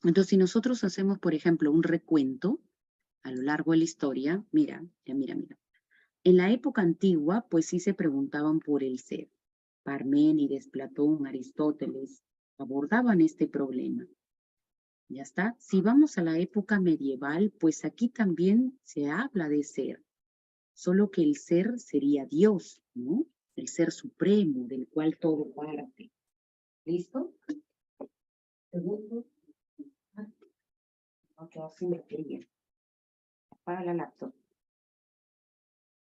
Entonces, si nosotros hacemos, por ejemplo, un recuento a lo largo de la historia, mira, ya mira. En la época antigua, pues sí se preguntaban por el ser. Parménides, Platón, Aristóteles abordaban este problema. Ya está. Si vamos a la época medieval, pues aquí también se habla de ser, solo que el ser sería Dios, ¿no? El ser supremo del cual todo parte. ¿Listo? Segundo. Ok, así me quería. Apaga la laptop.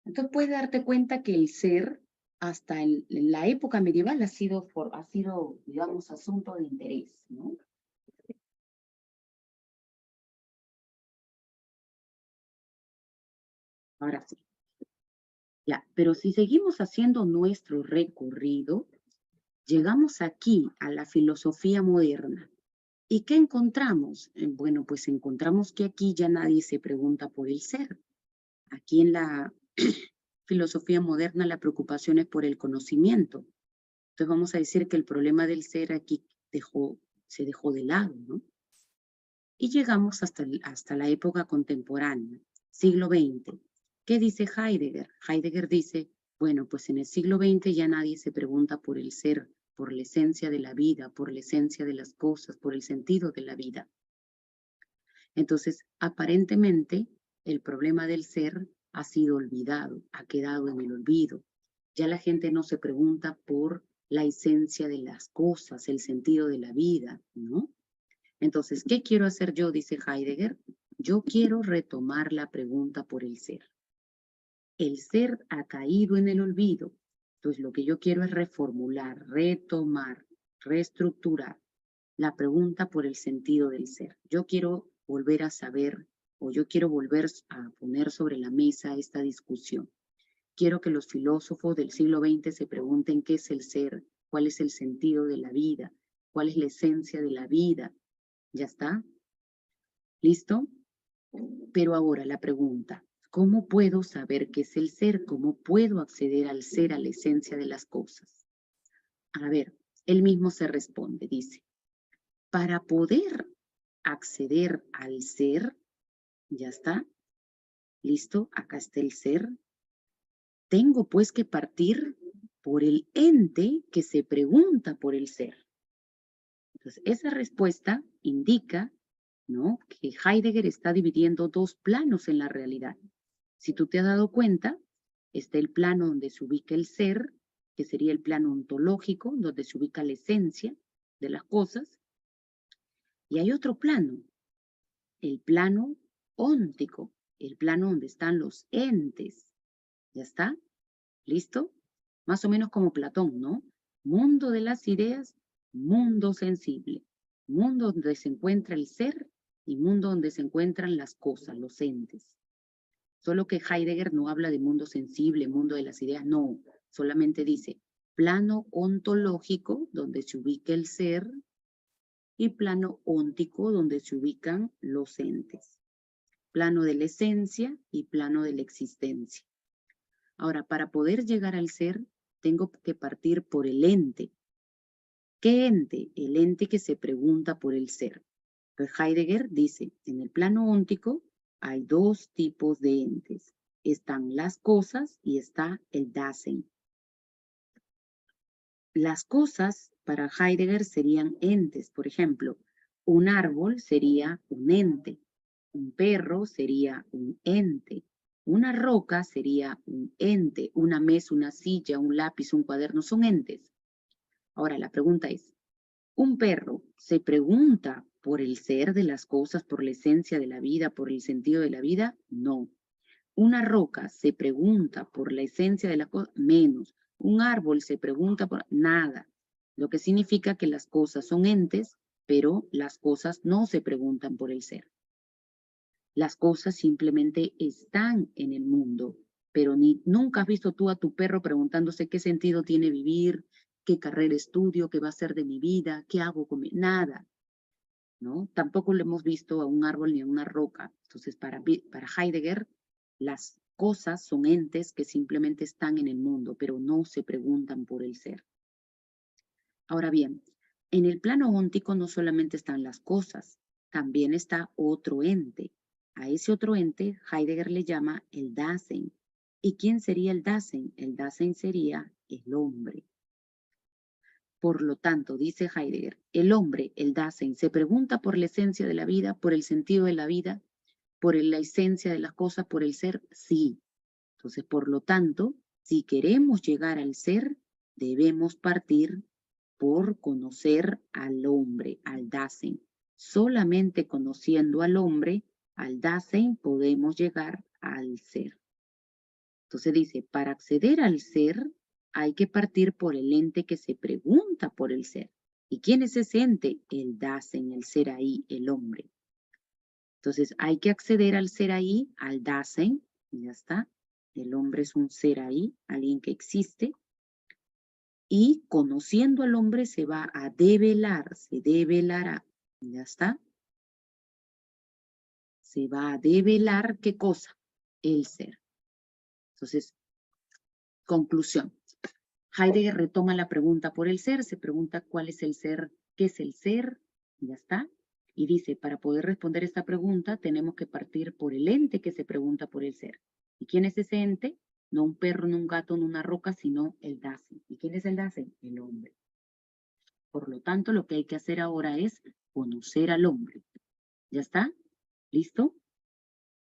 Entonces puedes darte cuenta que el ser, hasta en la época medieval, ha sido, digamos, asunto de interés, ¿no? Ahora sí. Ya, pero si seguimos haciendo nuestro recorrido, llegamos aquí a la filosofía moderna. ¿Y qué encontramos? Bueno, pues encontramos que aquí ya nadie se pregunta por el ser. Aquí en la filosofía moderna la preocupación es por el conocimiento. Entonces vamos a decir que el problema del ser aquí se dejó de lado, ¿no? Y llegamos hasta la época contemporánea, siglo XX. ¿Qué dice Heidegger? Heidegger dice, bueno, pues en el siglo XX ya nadie se pregunta por el ser, por la esencia de la vida, por la esencia de las cosas, por el sentido de la vida. Entonces, aparentemente, el problema del ser ha sido olvidado, ha quedado en el olvido. Ya la gente no se pregunta por la esencia de las cosas, el sentido de la vida, ¿no? Entonces, ¿qué quiero hacer yo? Dice Heidegger. Yo quiero retomar la pregunta por el ser. El ser ha caído en el olvido. Entonces, lo que yo quiero es reformular, retomar, reestructurar la pregunta por el sentido del ser. Yo quiero volver a saber, o yo quiero volver a poner sobre la mesa esta discusión. Quiero que los filósofos del siglo XX se pregunten qué es el ser, cuál es el sentido de la vida, cuál es la esencia de la vida. ¿Ya está? ¿Listo? Pero ahora la pregunta, ¿cómo puedo saber qué es el ser? ¿Cómo puedo acceder al ser, a la esencia de las cosas? A ver, él mismo se responde, dice, para poder acceder al ser, ya está, listo, acá está el ser, tengo pues que partir por el ente que se pregunta por el ser. Entonces, esa respuesta indica, ¿no?, que Heidegger está dividiendo dos planos en la realidad. Si tú te has dado cuenta, está el plano donde se ubica el ser, que sería el plano ontológico, donde se ubica la esencia de las cosas, y hay otro plano, el plano óntico, el plano donde están los entes. ¿Ya está? ¿Listo? Más o menos como Platón, ¿no? Mundo de las ideas, mundo sensible. Mundo donde se encuentra el ser y mundo donde se encuentran las cosas, los entes. Solo que Heidegger no habla de mundo sensible, mundo de las ideas, no. Solamente dice plano ontológico, donde se ubica el ser, y plano óntico, donde se ubican los entes. Plano de la esencia y plano de la existencia. Ahora, para poder llegar al ser, tengo que partir por el ente. ¿Qué ente? El ente que se pregunta por el ser. Pues Heidegger dice, en el plano óntico hay dos tipos de entes. Están las cosas y está el Dasein. Las cosas para Heidegger serían entes. Por ejemplo, un árbol sería un ente. Un perro sería un ente. Una roca sería un ente. Una mesa, una silla, un lápiz, un cuaderno son entes. Ahora la pregunta es, ¿un perro se pregunta por el ser de las cosas, por la esencia de la vida, por el sentido de la vida? No. Una roca se pregunta por la esencia de la cosa, menos. Un árbol se pregunta por nada. Lo que significa que las cosas son entes, pero las cosas no se preguntan por el ser. Las cosas simplemente están en el mundo, pero nunca has visto tú a tu perro preguntándose qué sentido tiene vivir, qué carrera estudio, qué va a ser de mi vida, qué hago con mi... Nada, ¿no? Tampoco lo hemos visto a un árbol ni a una roca. Entonces, para Heidegger, las cosas son entes que simplemente están en el mundo, pero no se preguntan por el ser. Ahora bien, en el plano óntico no solamente están las cosas, también está otro ente. A ese otro ente Heidegger le llama el Dasein. ¿Y quién sería el Dasein? El Dasein sería el hombre. Por lo tanto, dice Heidegger, el hombre, el Dasein, se pregunta por la esencia de la vida, por el sentido de la vida, por la esencia de las cosas, por el ser, sí. Entonces, por lo tanto, si queremos llegar al ser, debemos partir por conocer al hombre, al Dasein. Solamente conociendo al hombre, al Dasein, podemos llegar al ser. Entonces dice, para acceder al ser, hay que partir por el ente que se pregunta por el ser. ¿Y quién es ese ente? El Dasein, el ser ahí, el hombre. Entonces hay que acceder al ser ahí, al Dasein, Ya está. El hombre es un ser ahí, alguien que existe. Y conociendo al hombre se va a develar, se develará. Ya está. Se va a develar, ¿qué cosa? El ser. Entonces, conclusión. Heidegger retoma la pregunta por el ser, se pregunta cuál es el ser, qué es el ser, ya está. Y dice, para poder responder esta pregunta tenemos que partir por el ente que se pregunta por el ser. ¿Y quién es ese ente? No un perro, no un gato, no una roca, sino el Dasein. ¿Y quién es el Dasein? El hombre. Por lo tanto, lo que hay que hacer ahora es conocer al hombre. ¿Ya está? ¿Listo?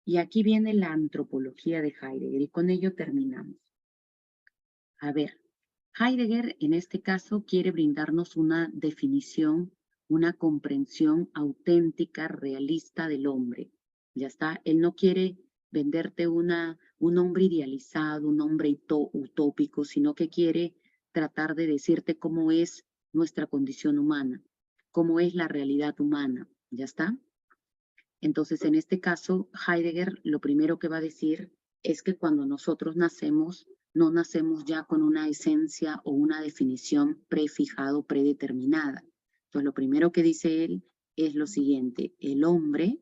Y aquí viene la antropología de Heidegger y con ello terminamos. A ver, Heidegger en este caso quiere brindarnos una definición, una comprensión auténtica, realista del hombre. Ya está, él no quiere venderte un hombre idealizado, un hombre utópico, sino que quiere tratar de decirte cómo es nuestra condición humana, cómo es la realidad humana. ¿Ya está? Entonces, en este caso, Heidegger lo primero que va a decir es que cuando nosotros nacemos, no nacemos ya con una esencia o una definición prefijada o predeterminada. Entonces, lo primero que dice él es lo siguiente: el hombre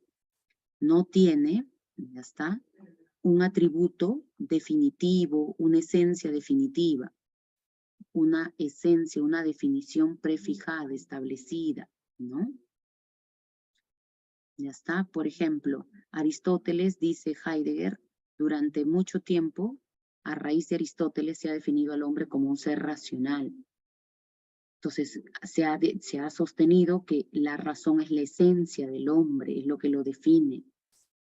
no tiene, ya está, un atributo definitivo, una esencia definitiva, una esencia, una definición prefijada, establecida, ¿no? Ya está. Por ejemplo, Aristóteles, dice Heidegger, durante mucho tiempo, a raíz de Aristóteles se ha definido al hombre como un ser racional. Entonces, se ha sostenido que la razón es la esencia del hombre, es lo que lo define.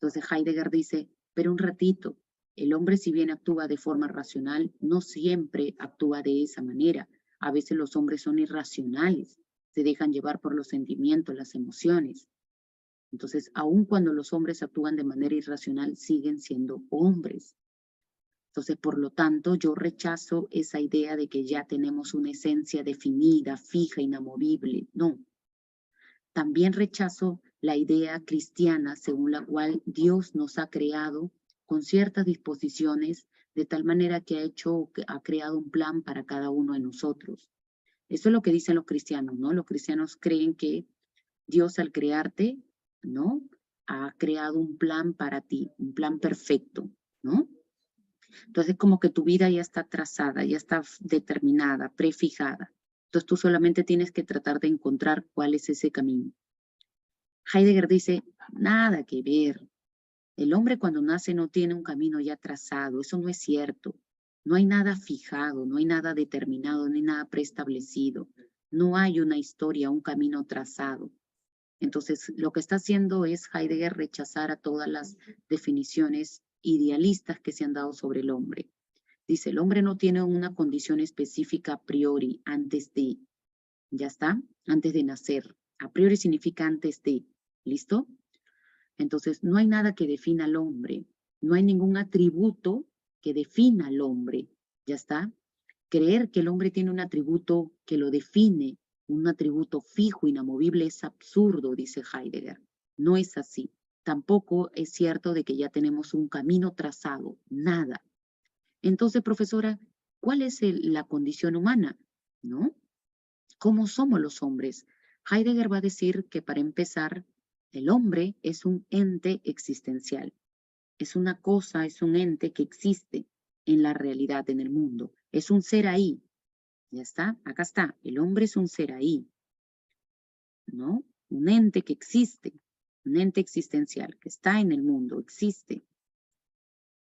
Entonces Heidegger dice, pero un ratito, el hombre si bien actúa de forma racional, no siempre actúa de esa manera. A veces los hombres son irracionales, se dejan llevar por los sentimientos, las emociones. Entonces, aun cuando los hombres actúan de manera irracional, siguen siendo hombres. Entonces, por lo tanto, yo rechazo esa idea de que ya tenemos una esencia definida, fija, inamovible. No. También rechazo la idea cristiana según la cual Dios nos ha creado con ciertas disposiciones de tal manera que ha creado un plan para cada uno de nosotros. Eso es lo que dicen los cristianos, ¿no? Los cristianos creen que Dios al crearte, ¿no? Ha creado un plan para ti, un plan perfecto, ¿no? Entonces como que tu vida ya está trazada, ya está determinada, prefijada. Entonces tú solamente tienes que tratar de encontrar cuál es ese camino. Heidegger dice, nada que ver. El hombre cuando nace no tiene un camino ya trazado, eso no es cierto. No hay nada fijado, no hay nada determinado, no hay nada preestablecido. No hay una historia, un camino trazado. Entonces, lo que está haciendo es Heidegger rechazar a todas las definiciones idealistas que se han dado sobre el hombre. Dice, el hombre no tiene una condición específica a priori, antes de, ¿ya está? Antes de nacer. A priori significa antes de, ¿listo? Entonces, no hay nada que defina al hombre. No hay ningún atributo que defina al hombre, ¿ya está? Creer que el hombre tiene un atributo que lo define, un atributo fijo, inamovible, es absurdo, dice Heidegger. No es así. Tampoco es cierto de que ya tenemos un camino trazado, nada. Entonces, profesora, ¿cuál es la condición humana? ¿No? ¿Cómo somos los hombres? Heidegger va a decir que para empezar, el hombre es un ente existencial. Es una cosa, es un ente que existe en la realidad, en el mundo. Es un ser ahí. Ya está, acá está. El hombre es un ser ahí, ¿no? Un ente que existe, un ente existencial que está en el mundo, existe.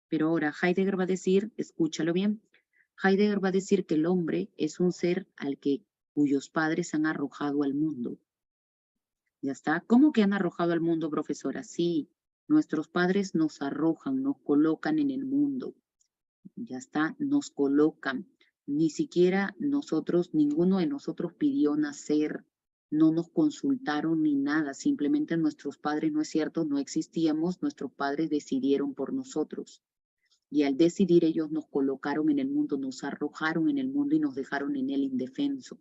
Pero ahora Heidegger va a decir, escúchalo bien, Heidegger va a decir que el hombre es un ser cuyos padres han arrojado al mundo. Ya está. ¿Cómo que han arrojado al mundo, profesora? Sí, nuestros padres nos arrojan, nos colocan en el mundo. Ya está, nos colocan. Ni siquiera nosotros, ninguno de nosotros pidió nacer, no nos consultaron ni nada, simplemente nuestros padres, no es cierto, no existíamos, nuestros padres decidieron por nosotros. Y al decidir ellos nos colocaron en el mundo, nos arrojaron en el mundo y nos dejaron en él indefenso.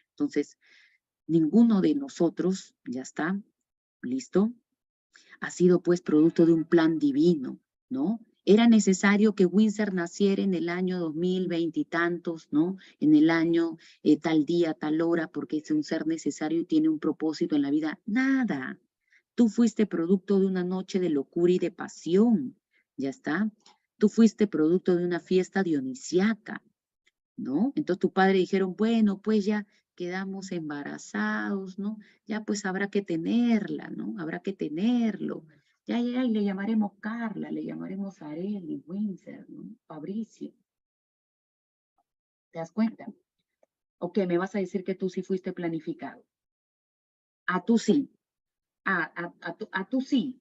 Entonces, ninguno de nosotros, ya está, listo, ha sido pues producto de un plan divino, ¿no? Era necesario que Windsor naciera en el año 2020 y tantos, ¿no? En el año tal día, tal hora, porque es un ser necesario y tiene un propósito en la vida. Nada. Tú fuiste producto de una noche de locura y de pasión. Ya está. Tú fuiste producto de una fiesta dionisiaca, ¿no? Entonces tu padre dijeron, bueno, pues ya quedamos embarazados, ¿no? Ya pues habrá que tenerla, ¿no? Habrá que tenerlo. Ya, y le llamaremos Carla, le llamaremos Arely, Windsor, ¿no? Fabricio. ¿Te das cuenta? ¿O qué? ¿Me vas a decir que tú sí fuiste planificado? Tú sí. Tú sí.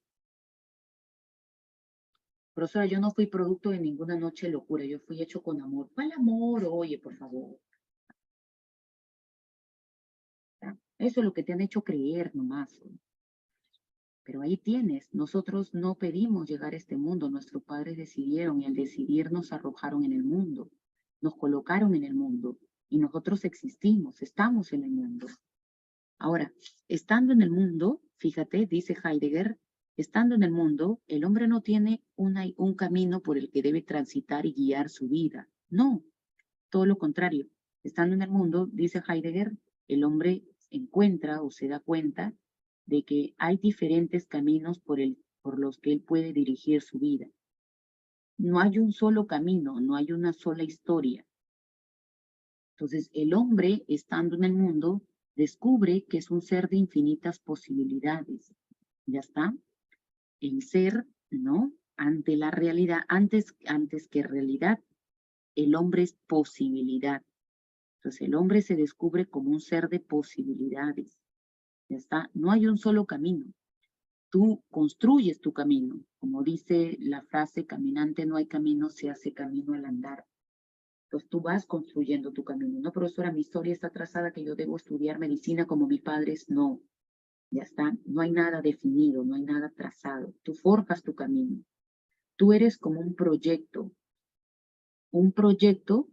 Profesora, yo no fui producto de ninguna noche de locura, yo fui hecho con amor. ¿Cuál amor? Oye, por favor. ¿Ya? Eso es lo que te han hecho creer nomás. ¿No? Pero ahí tienes, nosotros no pedimos llegar a este mundo, nuestros padres decidieron y al decidir nos arrojaron en el mundo, nos colocaron en el mundo y nosotros existimos, estamos en el mundo. Ahora, estando en el mundo, fíjate, dice Heidegger, estando en el mundo, el hombre no tiene un camino por el que debe transitar y guiar su vida. No, todo lo contrario. Estando en el mundo, dice Heidegger, el hombre encuentra o se da cuenta de que hay diferentes caminos por los que él puede dirigir su vida. No hay un solo camino, no hay una sola historia. Entonces, el hombre, estando en el mundo, descubre que es un ser de infinitas posibilidades. Ya está. El ser, ¿no? Ante la realidad, antes que realidad, el hombre es posibilidad. Entonces, el hombre se descubre como un ser de posibilidades. Ya está. No hay un solo camino. Tú construyes tu camino. Como dice la frase, caminante no hay camino, se hace camino al andar. Entonces tú vas construyendo tu camino. No, profesora, mi historia está trazada que yo debo estudiar medicina como mis padres. No, ya está. No hay nada definido, no hay nada trazado. Tú forjas tu camino. Tú eres como un proyecto. Un proyecto,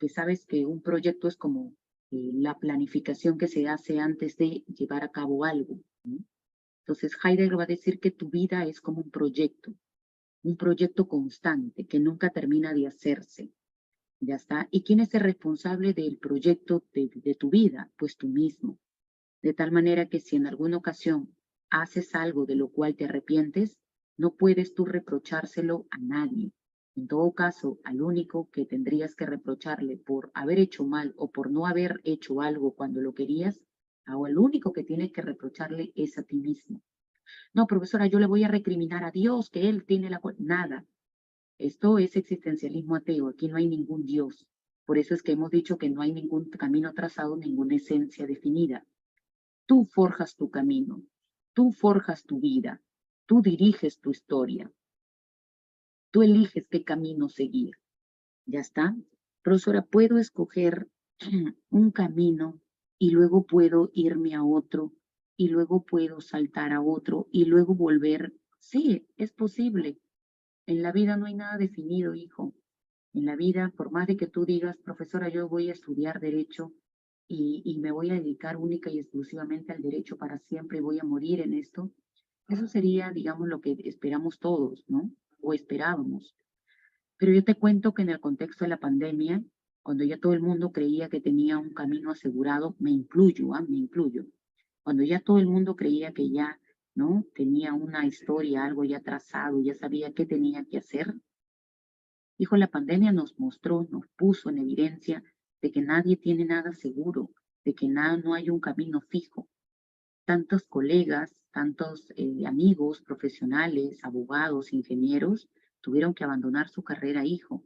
que sabes que un proyecto es como la planificación que se hace antes de llevar a cabo algo, ¿no? Entonces Heidegger va a decir que tu vida es como un proyecto constante que nunca termina de hacerse. Ya está. ¿Y quién es el responsable del proyecto de tu vida? Pues tú mismo. De tal manera que si en alguna ocasión haces algo de lo cual te arrepientes, no puedes tú reprochárselo a nadie. En todo caso, al único que tendrías que reprocharle por haber hecho mal o por no haber hecho algo cuando lo querías, o al único que tienes que reprocharle es a ti mismo. No, profesora, yo le voy a recriminar a Dios que él tiene la culpa. Nada. Esto es existencialismo ateo. Aquí no hay ningún Dios. Por eso es que hemos dicho que no hay ningún camino trazado, ninguna esencia definida. Tú forjas tu camino, tú forjas tu vida, tú diriges tu historia, tú eliges qué camino seguir. ¿Ya está? Profesora, puedo escoger un camino y luego puedo irme a otro y luego puedo saltar a otro y luego volver. Sí, es posible. En la vida no hay nada definido, hijo. En la vida, por más de que tú digas, profesora, yo voy a estudiar derecho y me voy a dedicar única y exclusivamente al derecho para siempre y voy a morir en esto, eso sería, digamos, lo que esperamos todos, ¿no? O esperábamos. Pero yo te cuento que en el contexto de la pandemia, cuando ya todo el mundo creía que tenía un camino asegurado, me incluyo, me incluyo. Cuando ya todo el mundo creía que ya, ¿no? Tenía una historia, algo ya trazado, ya sabía qué tenía que hacer, dijo, la pandemia nos mostró, nos puso en evidencia de que nadie tiene nada seguro, de que nada, no hay un camino fijo. Tantos colegas, tantos amigos, profesionales, abogados, ingenieros, tuvieron que abandonar su carrera, hijo,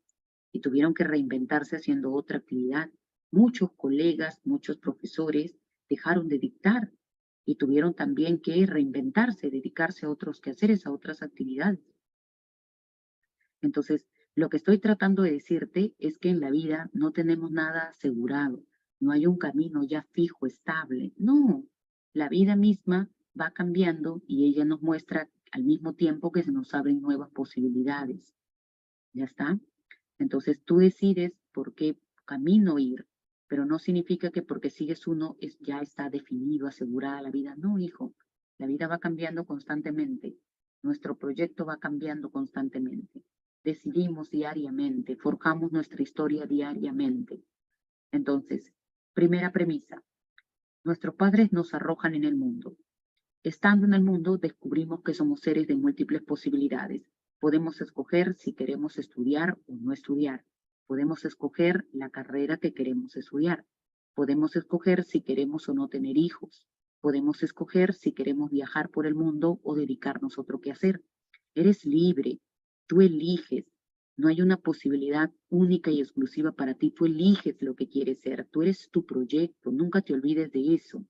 y tuvieron que reinventarse haciendo otra actividad. Muchos colegas, muchos profesores dejaron de dictar y tuvieron también que reinventarse, dedicarse a otros quehaceres, a otras actividades. Entonces, lo que estoy tratando de decirte es que en la vida no tenemos nada asegurado, no hay un camino ya fijo, estable. No, la vida misma va cambiando y ella nos muestra al mismo tiempo que se nos abren nuevas posibilidades. ¿Ya está? Entonces tú decides por qué camino ir, pero no significa que porque sigues uno ya está definido, asegurada la vida. No, hijo, la vida va cambiando constantemente. Nuestro proyecto va cambiando constantemente. decidimos diariamente, forjamos nuestra historia diariamente. Entonces, primera premisa, nuestros padres nos arrojan en el mundo. Estando en el mundo, descubrimos que somos seres de múltiples posibilidades. Podemos escoger si queremos estudiar o no estudiar. Podemos escoger la carrera que queremos estudiar. Podemos escoger si queremos o no tener hijos. Podemos escoger si queremos viajar por el mundo o dedicarnos a otro quehacer. Eres libre, tú eliges. No hay una posibilidad única y exclusiva para ti. Tú eliges lo que quieres ser. Tú eres tu proyecto. Nunca te olvides de eso.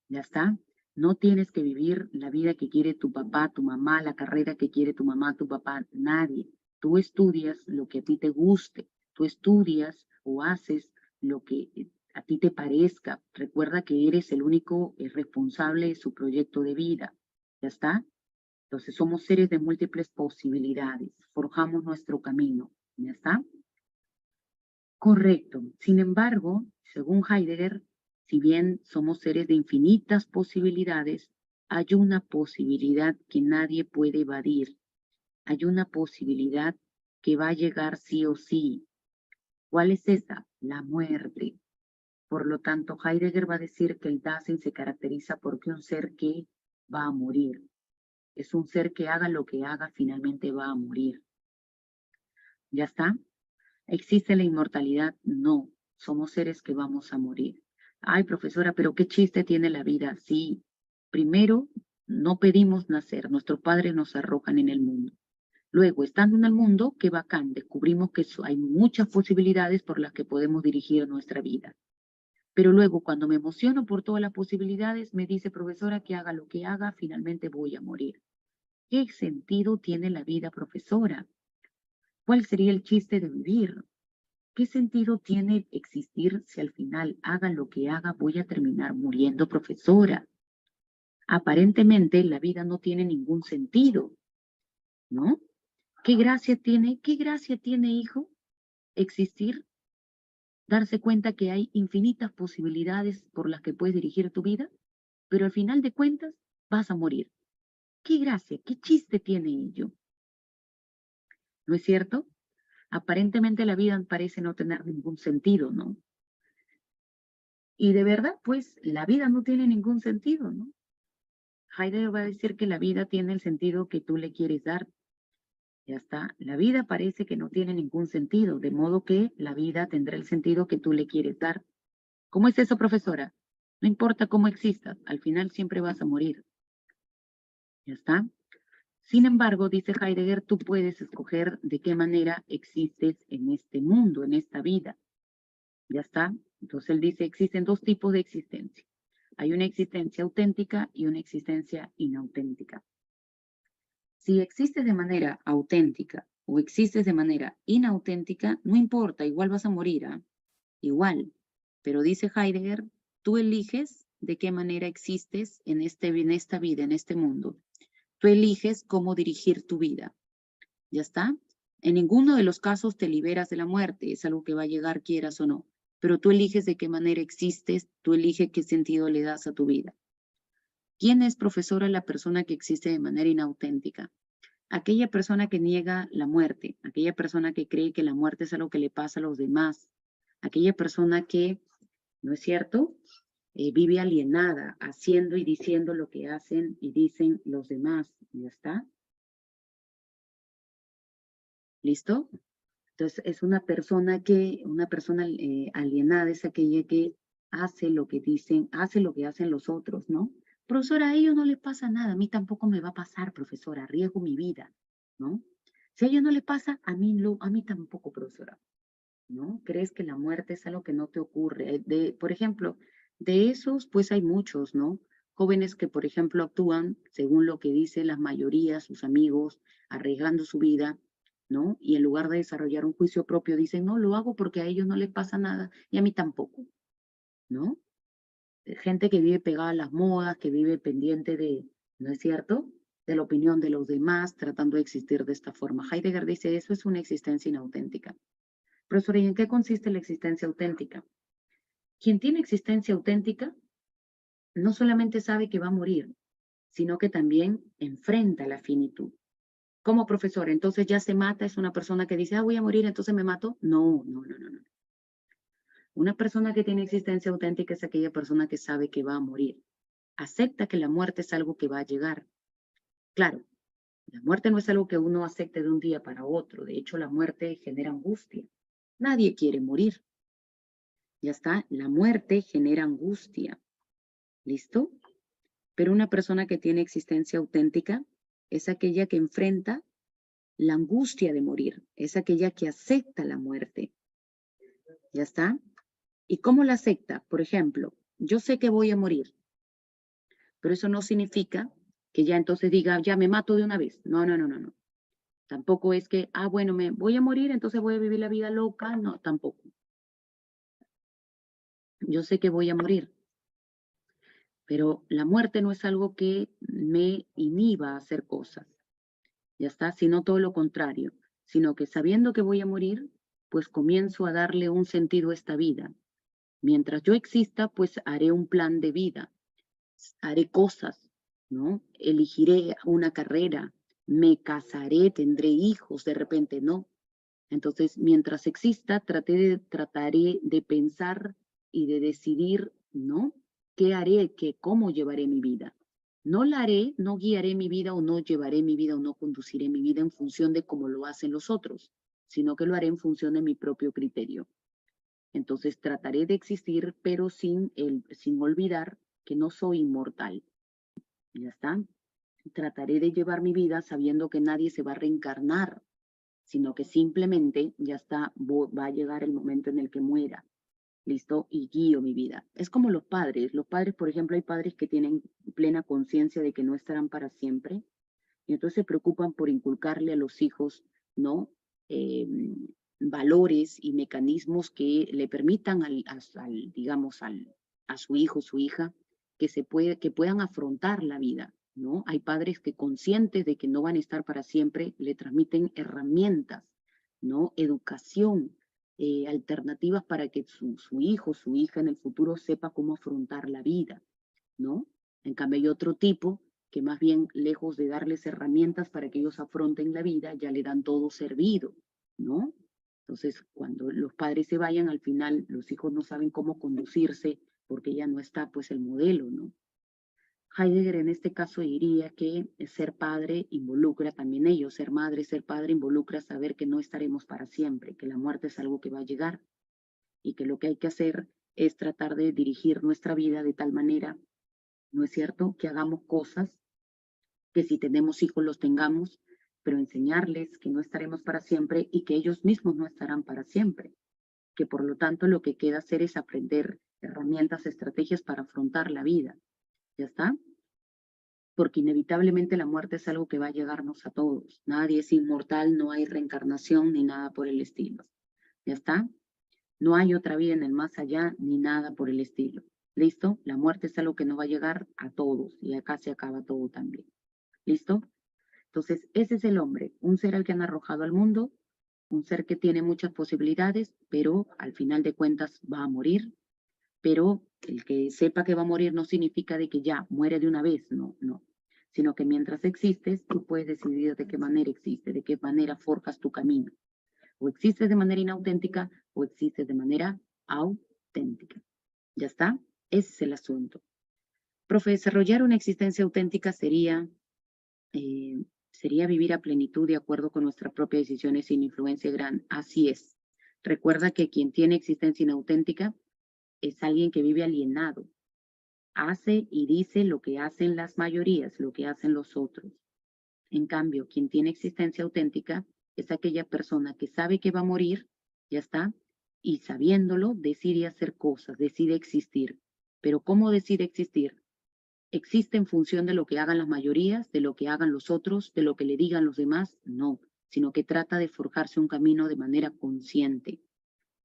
¿Ya está? No tienes que vivir la vida que quiere tu papá, tu mamá, la carrera que quiere tu mamá, tu papá, nadie. Tú estudias lo que a ti te guste. Tú estudias o haces lo que a ti te parezca. Recuerda que eres el único responsable de su proyecto de vida. ¿Ya está? Entonces somos seres de múltiples posibilidades. Forjamos nuestro camino. ¿Ya está? Correcto. Sin embargo, según Heidegger, si bien somos seres de infinitas posibilidades, hay una posibilidad que nadie puede evadir. Hay una posibilidad que va a llegar sí o sí. ¿Cuál es esa? La muerte. Por lo tanto, Heidegger va a decir que el Dasein se caracteriza porque un ser que va a morir. Es un ser que haga lo que haga, finalmente va a morir. ¿Ya está? ¿Existe la inmortalidad? No, somos seres que vamos a morir. Ay, profesora, pero qué chiste tiene la vida. Sí, primero, no pedimos nacer, nuestros padres nos arrojan en el mundo. Luego, estando en el mundo, qué bacán, descubrimos que hay muchas posibilidades por las que podemos dirigir nuestra vida. Pero luego, cuando me emociono por todas las posibilidades, me dice, profesora, que haga lo que haga, finalmente voy a morir. ¿Qué sentido tiene la vida, profesora? ¿Cuál sería el chiste de vivir? ¿Qué sentido tiene existir si al final haga lo que haga voy a terminar muriendo, profesora? Aparentemente la vida no tiene ningún sentido, ¿no? qué gracia tiene, hijo, existir, darse cuenta que hay infinitas posibilidades por las que puedes dirigir tu vida, pero al final de cuentas vas a morir? ¿Qué gracia, qué chiste tiene ello? ¿No es cierto? Aparentemente la vida parece no tener ningún sentido, ¿no? Y de verdad, pues, la vida no tiene ningún sentido, ¿no? Heidegger va a decir que la vida tiene el sentido que tú le quieres dar. Ya está. La vida parece que no tiene ningún sentido, de modo que la vida tendrá el sentido que tú le quieres dar. ¿Cómo es eso, profesora? No importa cómo existas, al final siempre vas a morir. Ya está. Sin embargo, dice Heidegger, tú puedes escoger de qué manera existes en este mundo, en esta vida. Ya está. Entonces él dice, existen dos tipos de existencia. Hay una existencia auténtica y una existencia inauténtica. Si existes de manera auténtica o existes de manera inauténtica, no importa, igual vas a morir, ¿ah? Igual. Pero dice Heidegger, tú eliges de qué manera existes en esta vida, en este mundo. Tú eliges cómo dirigir tu vida. ¿Ya está? En ninguno de los casos te liberas de la muerte, es algo que va a llegar quieras o no. Pero tú eliges de qué manera existes, tú eliges qué sentido le das a tu vida. ¿Quién es, profesora, la persona que existe de manera inauténtica? Aquella persona que niega la muerte, aquella persona que cree que la muerte es algo que le pasa a los demás, aquella persona que, ¿no es cierto?, vive alienada, haciendo y diciendo lo que hacen y dicen los demás. ¿Ya está? ¿Listo? Entonces, es una persona alienada es aquella que hace lo que dicen, hace lo que hacen los otros, ¿no? Profesora, a ellos no les pasa nada, a mí tampoco me va a pasar, profesora, arriesgo mi vida, ¿no? Si a ellos no les pasa, a mí tampoco, profesora, ¿no? ¿Crees que la muerte es algo que no te ocurre? Por ejemplo, de esos, pues hay muchos, ¿no? Jóvenes que, por ejemplo, actúan según lo que dicen las mayorías, sus amigos, arriesgando su vida, ¿no? Y en lugar de desarrollar un juicio propio, dicen, no, lo hago porque a ellos no les pasa nada y a mí tampoco, ¿no? Gente que vive pegada a las modas, que vive pendiente de, ¿no es cierto?, de la opinión de los demás, tratando de existir de esta forma. Heidegger dice, eso es una existencia inauténtica. Profesor, ¿y en qué consiste la existencia auténtica? Quien tiene existencia auténtica no solamente sabe que va a morir, sino que también enfrenta la finitud. Como profesor, entonces ya se mata, es una persona que dice, voy a morir, entonces me mato. No, no, no, no, no. Una persona que tiene existencia auténtica es aquella persona que sabe que va a morir. Acepta que la muerte es algo que va a llegar. Claro, la muerte no es algo que uno acepte de un día para otro. De hecho, la muerte genera angustia. Nadie quiere morir. Ya está, la muerte genera angustia. ¿Listo? Pero una persona que tiene existencia auténtica es aquella que enfrenta la angustia de morir, es aquella que acepta la muerte. ¿Ya está? ¿Y cómo la acepta? Por ejemplo, yo sé que voy a morir, pero eso no significa que ya entonces diga, ya me mato de una vez. No, no, no, no, no. Tampoco es que, bueno, me voy a morir, entonces voy a vivir la vida loca. No, tampoco. Yo sé que voy a morir, pero la muerte no es algo que me inhiba a hacer cosas. Ya está, sino todo lo contrario, sino que sabiendo que voy a morir, pues comienzo a darle un sentido a esta vida. Mientras yo exista, pues haré un plan de vida, haré cosas, ¿no? Elegiré una carrera, me casaré, tendré hijos, de repente no. Entonces, mientras exista, trataré de pensar y de decidir, ¿no? ¿Qué haré? ¿Cómo llevaré mi vida? No la haré, no guiaré mi vida o no llevaré mi vida o no conduciré mi vida en función de cómo lo hacen los otros, sino que lo haré en función de mi propio criterio. Entonces trataré de existir, pero sin olvidar que no soy inmortal. Ya está. Trataré de llevar mi vida sabiendo que nadie se va a reencarnar, sino que simplemente ya está, va a llegar el momento en el que muera. ¿Listo? Y guío mi vida. Es como los padres. Los padres, por ejemplo, hay padres que tienen plena conciencia de que no estarán para siempre y entonces se preocupan por inculcarle a los hijos, ¿no? Valores y mecanismos que le permitan digamos, a su hijo, su hija, que puedan afrontar la vida, ¿no? Hay padres que conscientes de que no van a estar para siempre, le transmiten herramientas, ¿no? Educación, alternativas para que su hijo, su hija en el futuro sepa cómo afrontar la vida, ¿no? En cambio hay otro tipo que más bien lejos de darles herramientas para que ellos afronten la vida, ya le dan todo servido, ¿no? Entonces, cuando los padres se vayan, al final los hijos no saben cómo conducirse porque ya no está pues el modelo, ¿no? Heidegger en este caso diría que ser padre involucra también ellos, ser madre, ser padre involucra saber que no estaremos para siempre, que la muerte es algo que va a llegar y que lo que hay que hacer es tratar de dirigir nuestra vida de tal manera, ¿no es cierto?, que hagamos cosas que si tenemos hijos los tengamos, pero enseñarles que no estaremos para siempre y que ellos mismos no estarán para siempre, que por lo tanto lo que queda hacer es aprender herramientas, estrategias para afrontar la vida. ¿Ya está? Porque inevitablemente la muerte es algo que va a llegarnos a todos. Nadie es inmortal, no hay reencarnación ni nada por el estilo. ¿Ya está? No hay otra vida en el más allá ni nada por el estilo. ¿Listo? La muerte es algo que nos va a llegar a todos y acá se acaba todo también. ¿Listo? Entonces, ese es el hombre, un ser al que han arrojado al mundo, un ser que tiene muchas posibilidades, pero al final de cuentas va a morir. Pero el que sepa que va a morir no significa de que ya muere de una vez, no, no. Sino que mientras existes, tú puedes decidir de qué manera existe, de qué manera forjas tu camino. O existes de manera inauténtica o existes de manera auténtica. ¿Ya está? Ese es el asunto. Profe, desarrollar una existencia auténtica sería vivir a plenitud de acuerdo con nuestras propias decisiones sin influencia gran. Así es. Recuerda que quien tiene existencia inauténtica es alguien que vive alienado. Hace y dice lo que hacen las mayorías, lo que hacen los otros. En cambio, quien tiene existencia auténtica es aquella persona que sabe que va a morir, ya está, y sabiéndolo decide hacer cosas, decide existir. Pero ¿cómo decide existir? ¿Existe en función de lo que hagan las mayorías, de lo que hagan los otros, de lo que le digan los demás? No, sino que trata de forjarse un camino de manera consciente.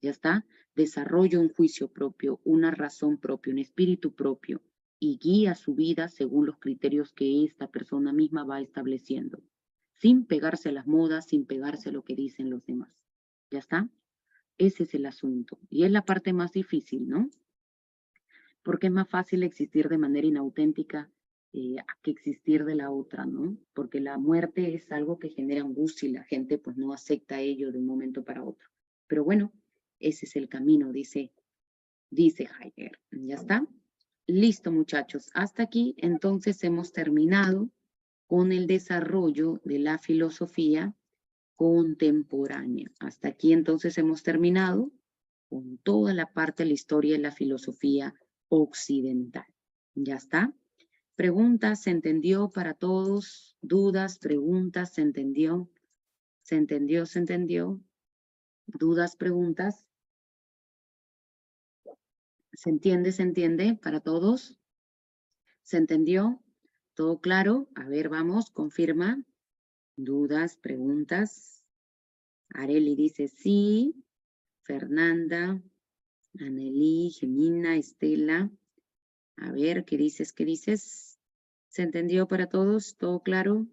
¿Ya está? Desarrolla un juicio propio, una razón propia, un espíritu propio y guía su vida según los criterios que esta persona misma va estableciendo, sin pegarse a las modas, sin pegarse a lo que dicen los demás. ¿Ya está? Ese es el asunto y es la parte más difícil, ¿no? Porque es más fácil existir de manera inauténtica que existir de la otra, ¿no? Porque la muerte es algo que genera angustia y la gente pues no acepta ello de un momento para otro. Pero bueno, ese es el camino, dice Heidegger. ¿Ya está? Listo, muchachos. Hasta aquí, entonces, hemos terminado con el desarrollo de la filosofía contemporánea. Hasta aquí, entonces, hemos terminado con toda la parte de la historia de la filosofía occidental. ¿Ya está? Preguntas, ¿se entendió para todos? ¿Dudas, preguntas, se entendió? ¿Se entendió, se entendió? ¿Dudas, preguntas? ¿Se entiende para todos? ¿Se entendió? ¿Todo claro? A ver, vamos, confirma. ¿Dudas, preguntas? Areli dice sí. Fernanda, Anelí, Gemina, Estela. A ver, ¿qué dices? ¿Qué dices? ¿Se entendió para todos? ¿Todo claro?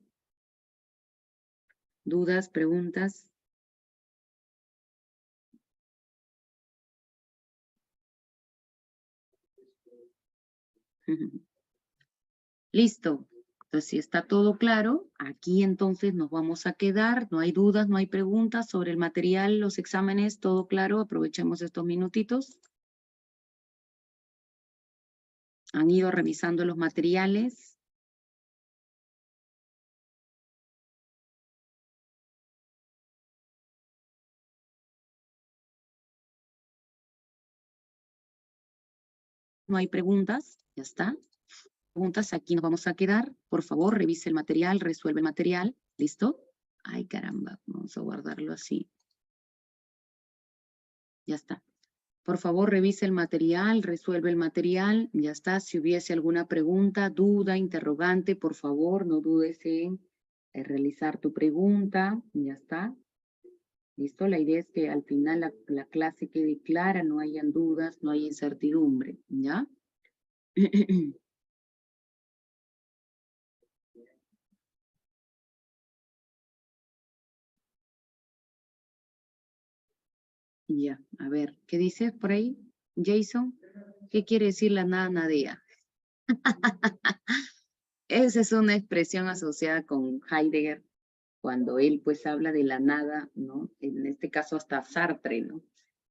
¿Dudas, preguntas? Listo. Entonces, si está todo claro, aquí entonces nos vamos a quedar. No hay dudas, no hay preguntas sobre el material, los exámenes, todo claro. Aprovechemos estos minutitos. Han ido revisando los materiales. No hay preguntas, ya está. Preguntas, aquí nos vamos a quedar. Por favor, revise el material, resuelve el material. ¿Listo? Ay, caramba, vamos a guardarlo así. Ya está. Por favor, revise el material, resuelve el material. Ya está. Si hubiese alguna pregunta, duda, interrogante, por favor, no dudes en realizar tu pregunta. Ya está. ¿Listo? La idea es que al final la clase quede clara, no hayan dudas, no haya incertidumbre. ¿Ya? Ya, a ver, ¿qué dices por ahí, Jason? ¿Qué quiere decir la nada nadea? Esa es una expresión asociada con Heidegger, cuando él pues habla de la nada, ¿no? En este caso hasta Sartre, ¿no?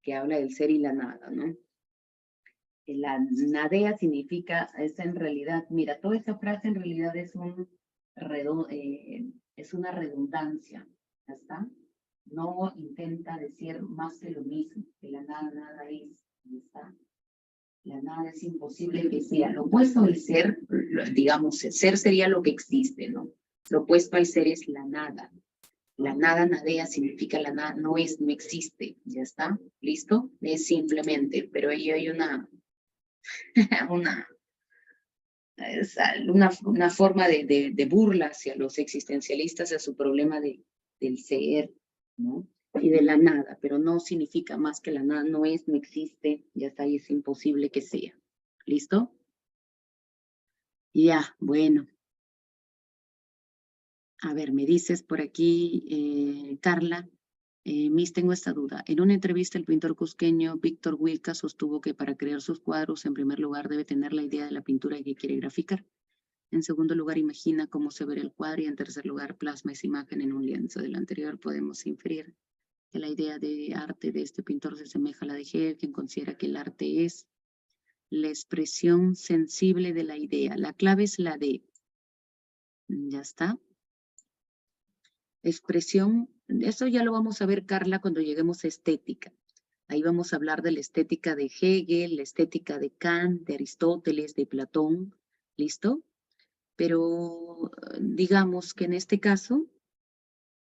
Que habla del ser y la nada, ¿no? La nadea significa, es en realidad, mira, toda esa frase en realidad es es una redundancia, ¿ya está? No intenta decir más que lo mismo, que la nada, nada es, ¿ya está? La nada es imposible que sea. Lo opuesto al ser, digamos, el ser sería lo que existe, ¿no? Lo opuesto al ser es la nada. La nada nadea significa la nada, no es, no existe, ¿ya está? ¿Listo? Es simplemente, pero ahí hay una, una forma de burla hacia los existencialistas, a su problema del ser, ¿no? Y de la nada, pero no significa más que la nada, no es, no existe, ya está, y es imposible que sea. ¿Listo? Ya, bueno. A ver, me dices por aquí, Carla, Miss, tengo esta duda. En una entrevista, el pintor cusqueño Víctor Wilca sostuvo que para crear sus cuadros, en primer lugar, debe tener la idea de la pintura que quiere graficar. En segundo lugar, imagina cómo se verá el cuadro y en tercer lugar, plasma esa imagen en un lienzo. De lo anterior podemos inferir que la idea de arte de este pintor se asemeja a la de Hegel, quien considera que el arte es la expresión sensible de la idea. La clave es la de, ya está, expresión, eso ya lo vamos a ver, Carla, cuando lleguemos a estética. Ahí vamos a hablar de la estética de Hegel, la estética de Kant, de Aristóteles, de Platón, ¿listo? Pero digamos que en este caso,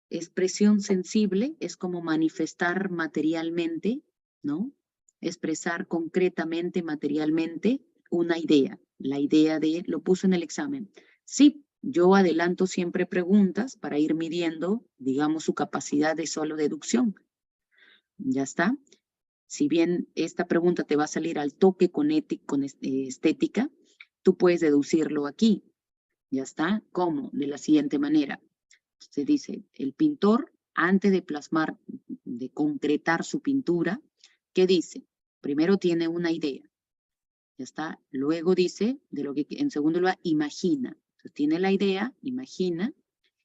expresión sensible es como manifestar materialmente, ¿no? Expresar concretamente, materialmente, una idea. La idea de, lo puso en el examen. Sí, yo adelanto siempre preguntas para ir midiendo, digamos, su capacidad de solo deducción. Ya está. Si bien esta pregunta te va a salir al toque con estética, tú puedes deducirlo aquí. Ya está. ¿Cómo? De la siguiente manera. Se dice, el pintor, antes de plasmar, de concretar su pintura, ¿qué dice? Primero tiene una idea. Ya está. Luego dice, en segundo lugar, imagina. Entonces tiene la idea, imagina,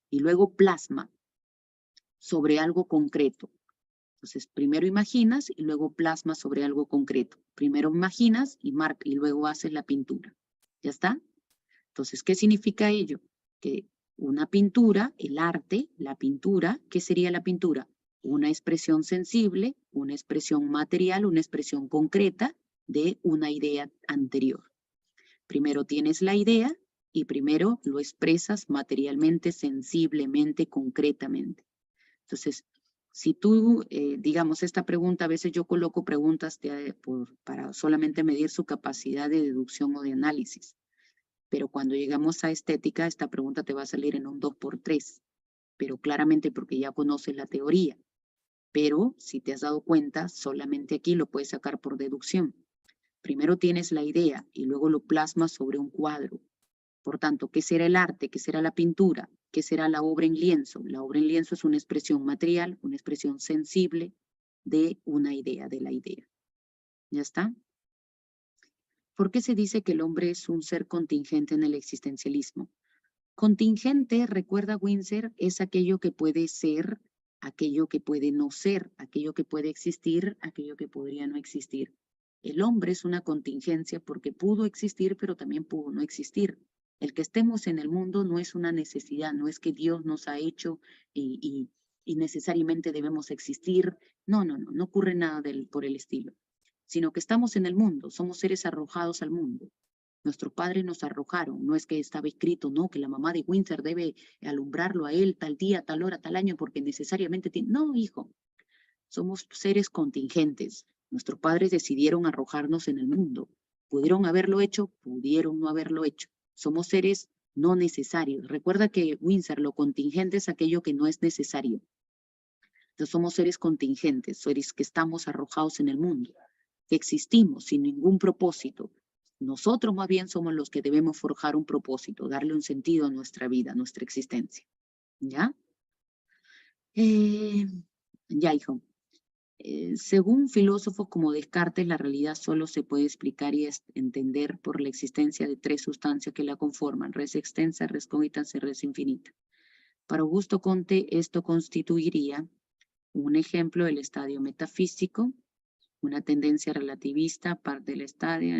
y luego plasma sobre algo concreto. Entonces, primero imaginas y luego plasmas sobre algo concreto. Primero imaginas y luego haces la pintura. ¿Ya está? Entonces, ¿qué significa ello? Que una pintura, el arte, la pintura, ¿qué sería la pintura? Una expresión sensible, una expresión material, una expresión concreta de una idea anterior. Primero tienes la idea y primero lo expresas materialmente, sensiblemente, concretamente. Entonces, si tú, digamos, esta pregunta, a veces yo coloco preguntas para solamente medir su capacidad de deducción o de análisis. Pero cuando llegamos a estética, esta pregunta te va a salir en un 2×3, pero claramente porque ya conoces la teoría. Pero si te has dado cuenta, solamente aquí lo puedes sacar por deducción. Primero tienes la idea y luego lo plasmas sobre un cuadro. Por tanto, ¿qué será el arte? ¿Qué será la pintura? ¿Qué será la obra en lienzo? La obra en lienzo es una expresión material, una expresión sensible de una idea, de la idea. ¿Ya está? ¿Por qué se dice que el hombre es un ser contingente en el existencialismo? Contingente, recuerda Windsor, es aquello que puede ser, aquello que puede no ser, aquello que puede existir, aquello que podría no existir. El hombre es una contingencia porque pudo existir, pero también pudo no existir. El que estemos en el mundo no es una necesidad, no es que Dios nos ha hecho y necesariamente debemos existir. No ocurre nada por el estilo, sino que estamos en el mundo, somos seres arrojados al mundo. Nuestros padres nos arrojaron, no es que estaba escrito, no, que la mamá de Windsor debe alumbrarlo a él tal día, tal hora, tal año, porque necesariamente tiene... No, hijo, somos seres contingentes. Nuestros padres decidieron arrojarnos en el mundo. ¿Pudieron haberlo hecho? Pudieron no haberlo hecho. Somos seres no necesarios. Recuerda que Windsor, lo contingente es aquello que no es necesario. Entonces somos seres contingentes, seres que estamos arrojados en el mundo, que existimos sin ningún propósito. Nosotros más bien somos los que debemos forjar un propósito, darle un sentido a nuestra vida, a nuestra existencia. ¿Ya? Ya, hijo. Según filósofos como Descartes, la realidad solo se puede explicar y entender por la existencia de 3 sustancias que la conforman: res extensa, res cogitans y res infinita. Para Augusto Comte, esto constituiría un ejemplo del estadio metafísico, una tendencia relativista, parte del estadio,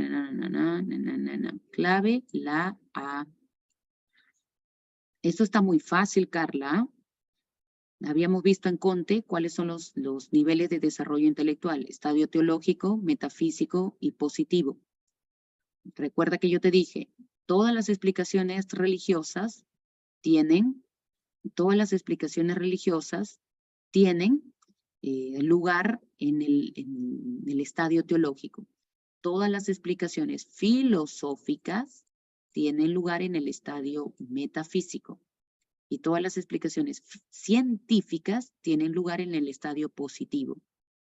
clave, la A. Esto está muy fácil, Carla. Habíamos visto en Comte cuáles son los niveles de desarrollo intelectual: estadio teológico, metafísico y positivo. Recuerda que yo te dije, todas las explicaciones religiosas tienen lugar en el estadio teológico. Todas las explicaciones filosóficas tienen lugar en el estadio metafísico. Y todas las explicaciones científicas tienen lugar en el estadio positivo.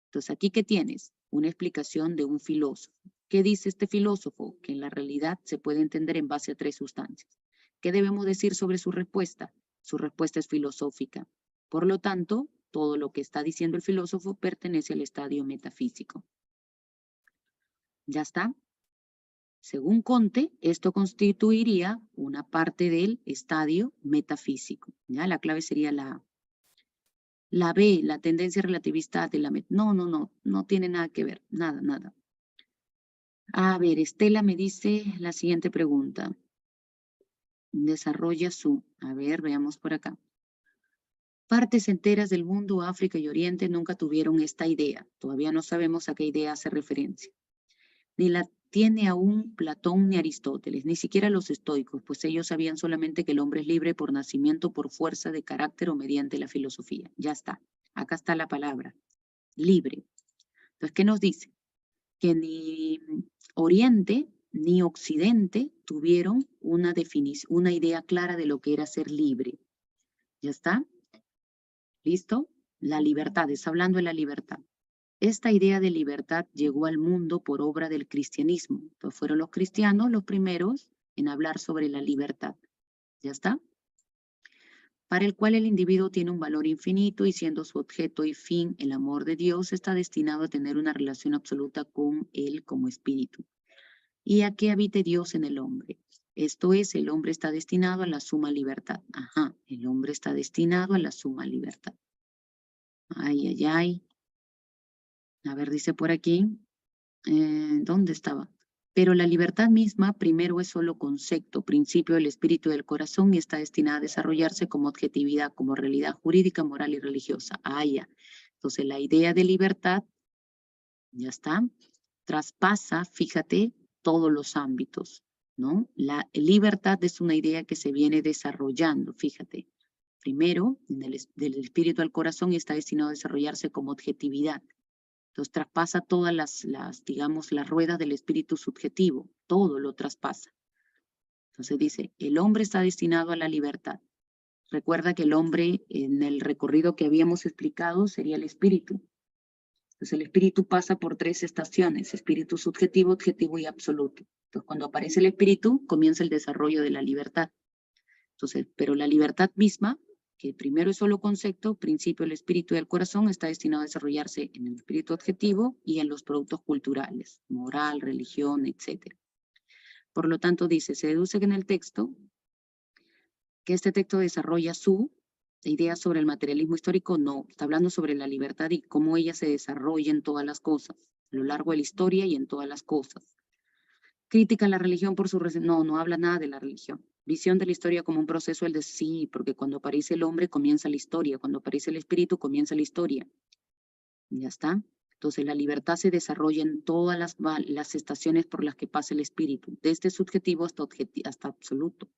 Entonces, ¿aquí qué tienes? Una explicación de un filósofo. ¿Qué dice este filósofo? Que en la realidad se puede entender en base a 3 sustancias. ¿Qué debemos decir sobre su respuesta? Su respuesta es filosófica. Por lo tanto, todo lo que está diciendo el filósofo pertenece al estadio metafísico. ¿Ya está? Según Comte, esto constituiría una parte del estadio metafísico. ¿Ya? La clave sería la A. La B, la tendencia relativista de la... No tiene nada que ver, nada. A ver, Estela me dice la siguiente pregunta. Desarrolla a ver, veamos por acá. Partes enteras del mundo, África y Oriente, nunca tuvieron esta idea. Todavía no sabemos a qué idea hace referencia. Ni la tiene aún Platón ni Aristóteles, ni siquiera los estoicos, pues ellos sabían solamente que el hombre es libre por nacimiento, por fuerza de carácter o mediante la filosofía. Ya está. Acá está la palabra. Libre. Entonces, ¿qué nos dice? Que ni Oriente ni Occidente tuvieron una idea clara de lo que era ser libre. ¿Ya está? ¿Listo? La libertad, está hablando de la libertad. Esta idea de libertad llegó al mundo por obra del cristianismo. Entonces fueron los cristianos los primeros en hablar sobre la libertad. ¿Ya está? Para el cual el individuo tiene un valor infinito y siendo su objeto y fin el amor de Dios, está destinado a tener una relación absoluta con él como espíritu. y a que habite Dios en el hombre. Esto es, el hombre está destinado a la suma libertad. Ajá, el hombre está destinado a la suma libertad. Ay, ay, ay. A ver, dice por aquí. ¿Dónde estaba? Pero la libertad misma primero es solo concepto, principio del espíritu y del corazón y está destinada a desarrollarse como objetividad, como realidad jurídica, moral y religiosa. Ah, ya. Entonces la idea de libertad, ya está, traspasa, fíjate, todos los ámbitos, ¿no? La libertad es una idea que se viene desarrollando, fíjate. Primero, del espíritu al corazón y está destinado a desarrollarse como objetividad. Entonces traspasa todas digamos, las ruedas del espíritu subjetivo, todo lo traspasa. Entonces dice, el hombre está destinado a la libertad. Recuerda que el hombre, en el recorrido que habíamos explicado, sería el espíritu. Entonces el espíritu pasa por 3 estaciones, espíritu subjetivo, objetivo y absoluto. Entonces cuando aparece el espíritu, comienza el desarrollo de la libertad. Entonces, pero la libertad misma, que primero es solo concepto, principio del espíritu y del corazón, está destinado a desarrollarse en el espíritu objetivo y en los productos culturales, moral, religión, etc. Por lo tanto, dice, se deduce que en el texto, que este texto desarrolla su idea sobre el materialismo histórico, no, está hablando sobre la libertad y cómo ella se desarrolla en todas las cosas, a lo largo de la historia y en todas las cosas. Crítica a la religión por su... No habla nada de la religión. Visión de la historia como un proceso, el de sí, porque cuando aparece el hombre comienza la historia, cuando aparece el espíritu comienza la historia. Ya está. Entonces la libertad se desarrolla en todas las estaciones por las que pasa el espíritu, desde subjetivo hasta absoluto.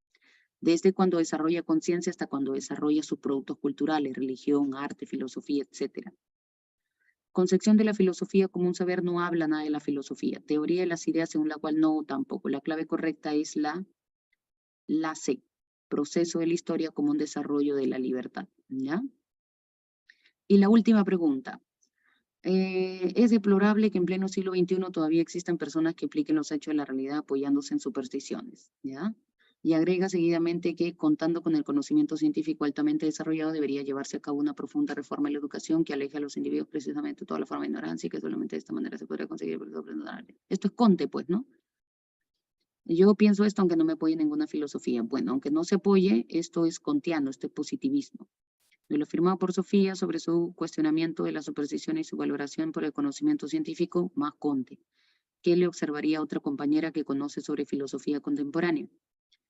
Desde cuando desarrolla conciencia hasta cuando desarrolla sus productos culturales, religión, arte, filosofía, etc. Concepción de la filosofía como un saber no habla nada de la filosofía. Teoría de las ideas según la cual no tampoco. La clave correcta es la C. Proceso de la historia como un desarrollo de la libertad. ¿Ya? Y la última pregunta. Es deplorable que en pleno siglo XXI todavía existan personas que apliquen los hechos de la realidad apoyándose en supersticiones. ¿Ya? Y agrega seguidamente que, contando con el conocimiento científico altamente desarrollado, debería llevarse a cabo una profunda reforma en la educación que aleje a los individuos precisamente de toda la forma de ignorancia y que solamente de esta manera se podría conseguir el aprendizaje. Esto es Conte, pues, ¿no? Yo pienso esto aunque no me apoye ninguna filosofía. Bueno, aunque no se apoye, esto es kantiano, esto es positivismo. De lo firmado por Sofía sobre su cuestionamiento de la superstición y su valoración por el conocimiento científico, más Conte. ¿Qué le observaría a otra compañera que conoce sobre filosofía contemporánea?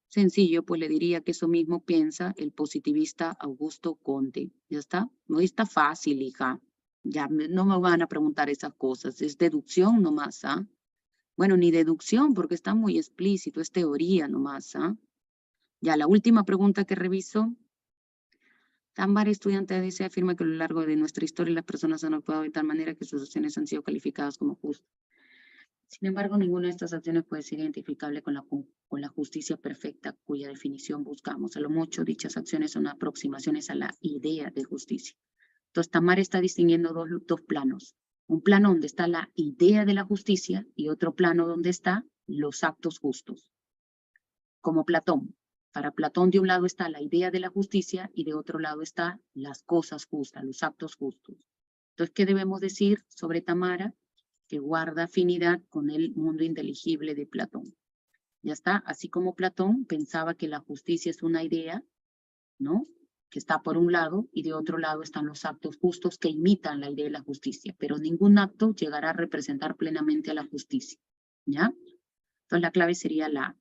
Sencillo, pues le diría que eso mismo piensa el positivista Augusto Conte. ¿Ya está? No está fácil, hija. Ya no me van a preguntar esas cosas. Es deducción nomás, ¿ah? Bueno, ni deducción porque está muy explícito, es teoría nomás, ¿ah? Ya, la última pregunta que reviso. Tambar, estudiante de ADC, afirma que a lo largo de nuestra historia las personas han actuado de tal manera que sus acciones han sido calificadas como justas. Sin embargo, ninguna de estas acciones puede ser identificable con la justicia perfecta cuya definición buscamos. A lo mucho, dichas acciones son aproximaciones a la idea de justicia. Entonces, Tamar está distinguiendo dos planos. Un plano donde está la idea de la justicia y otro plano donde están los actos justos. Como Platón. Para Platón, de un lado está la idea de la justicia y de otro lado están las cosas justas, los actos justos. Entonces, ¿qué debemos decir sobre Tamara? Que guarda afinidad con el mundo inteligible de Platón. Ya está, así como Platón pensaba que la justicia es una idea, ¿no? Que está por un lado y de otro lado están los actos justos que imitan la idea de la justicia, pero ningún acto llegará a representar plenamente a la justicia, ¿ya? Entonces la clave sería la A.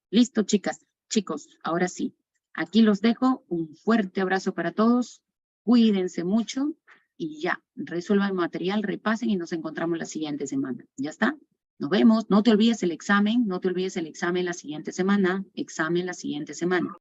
Listo, chicas, chicos, ahora sí. Aquí los dejo, un fuerte abrazo para todos, cuídense mucho y ya, resuelvan el material, repasen y nos encontramos la siguiente semana. ¿Ya está? Nos vemos, no te olvides el examen, no te olvides el examen la siguiente semana, examen la siguiente semana.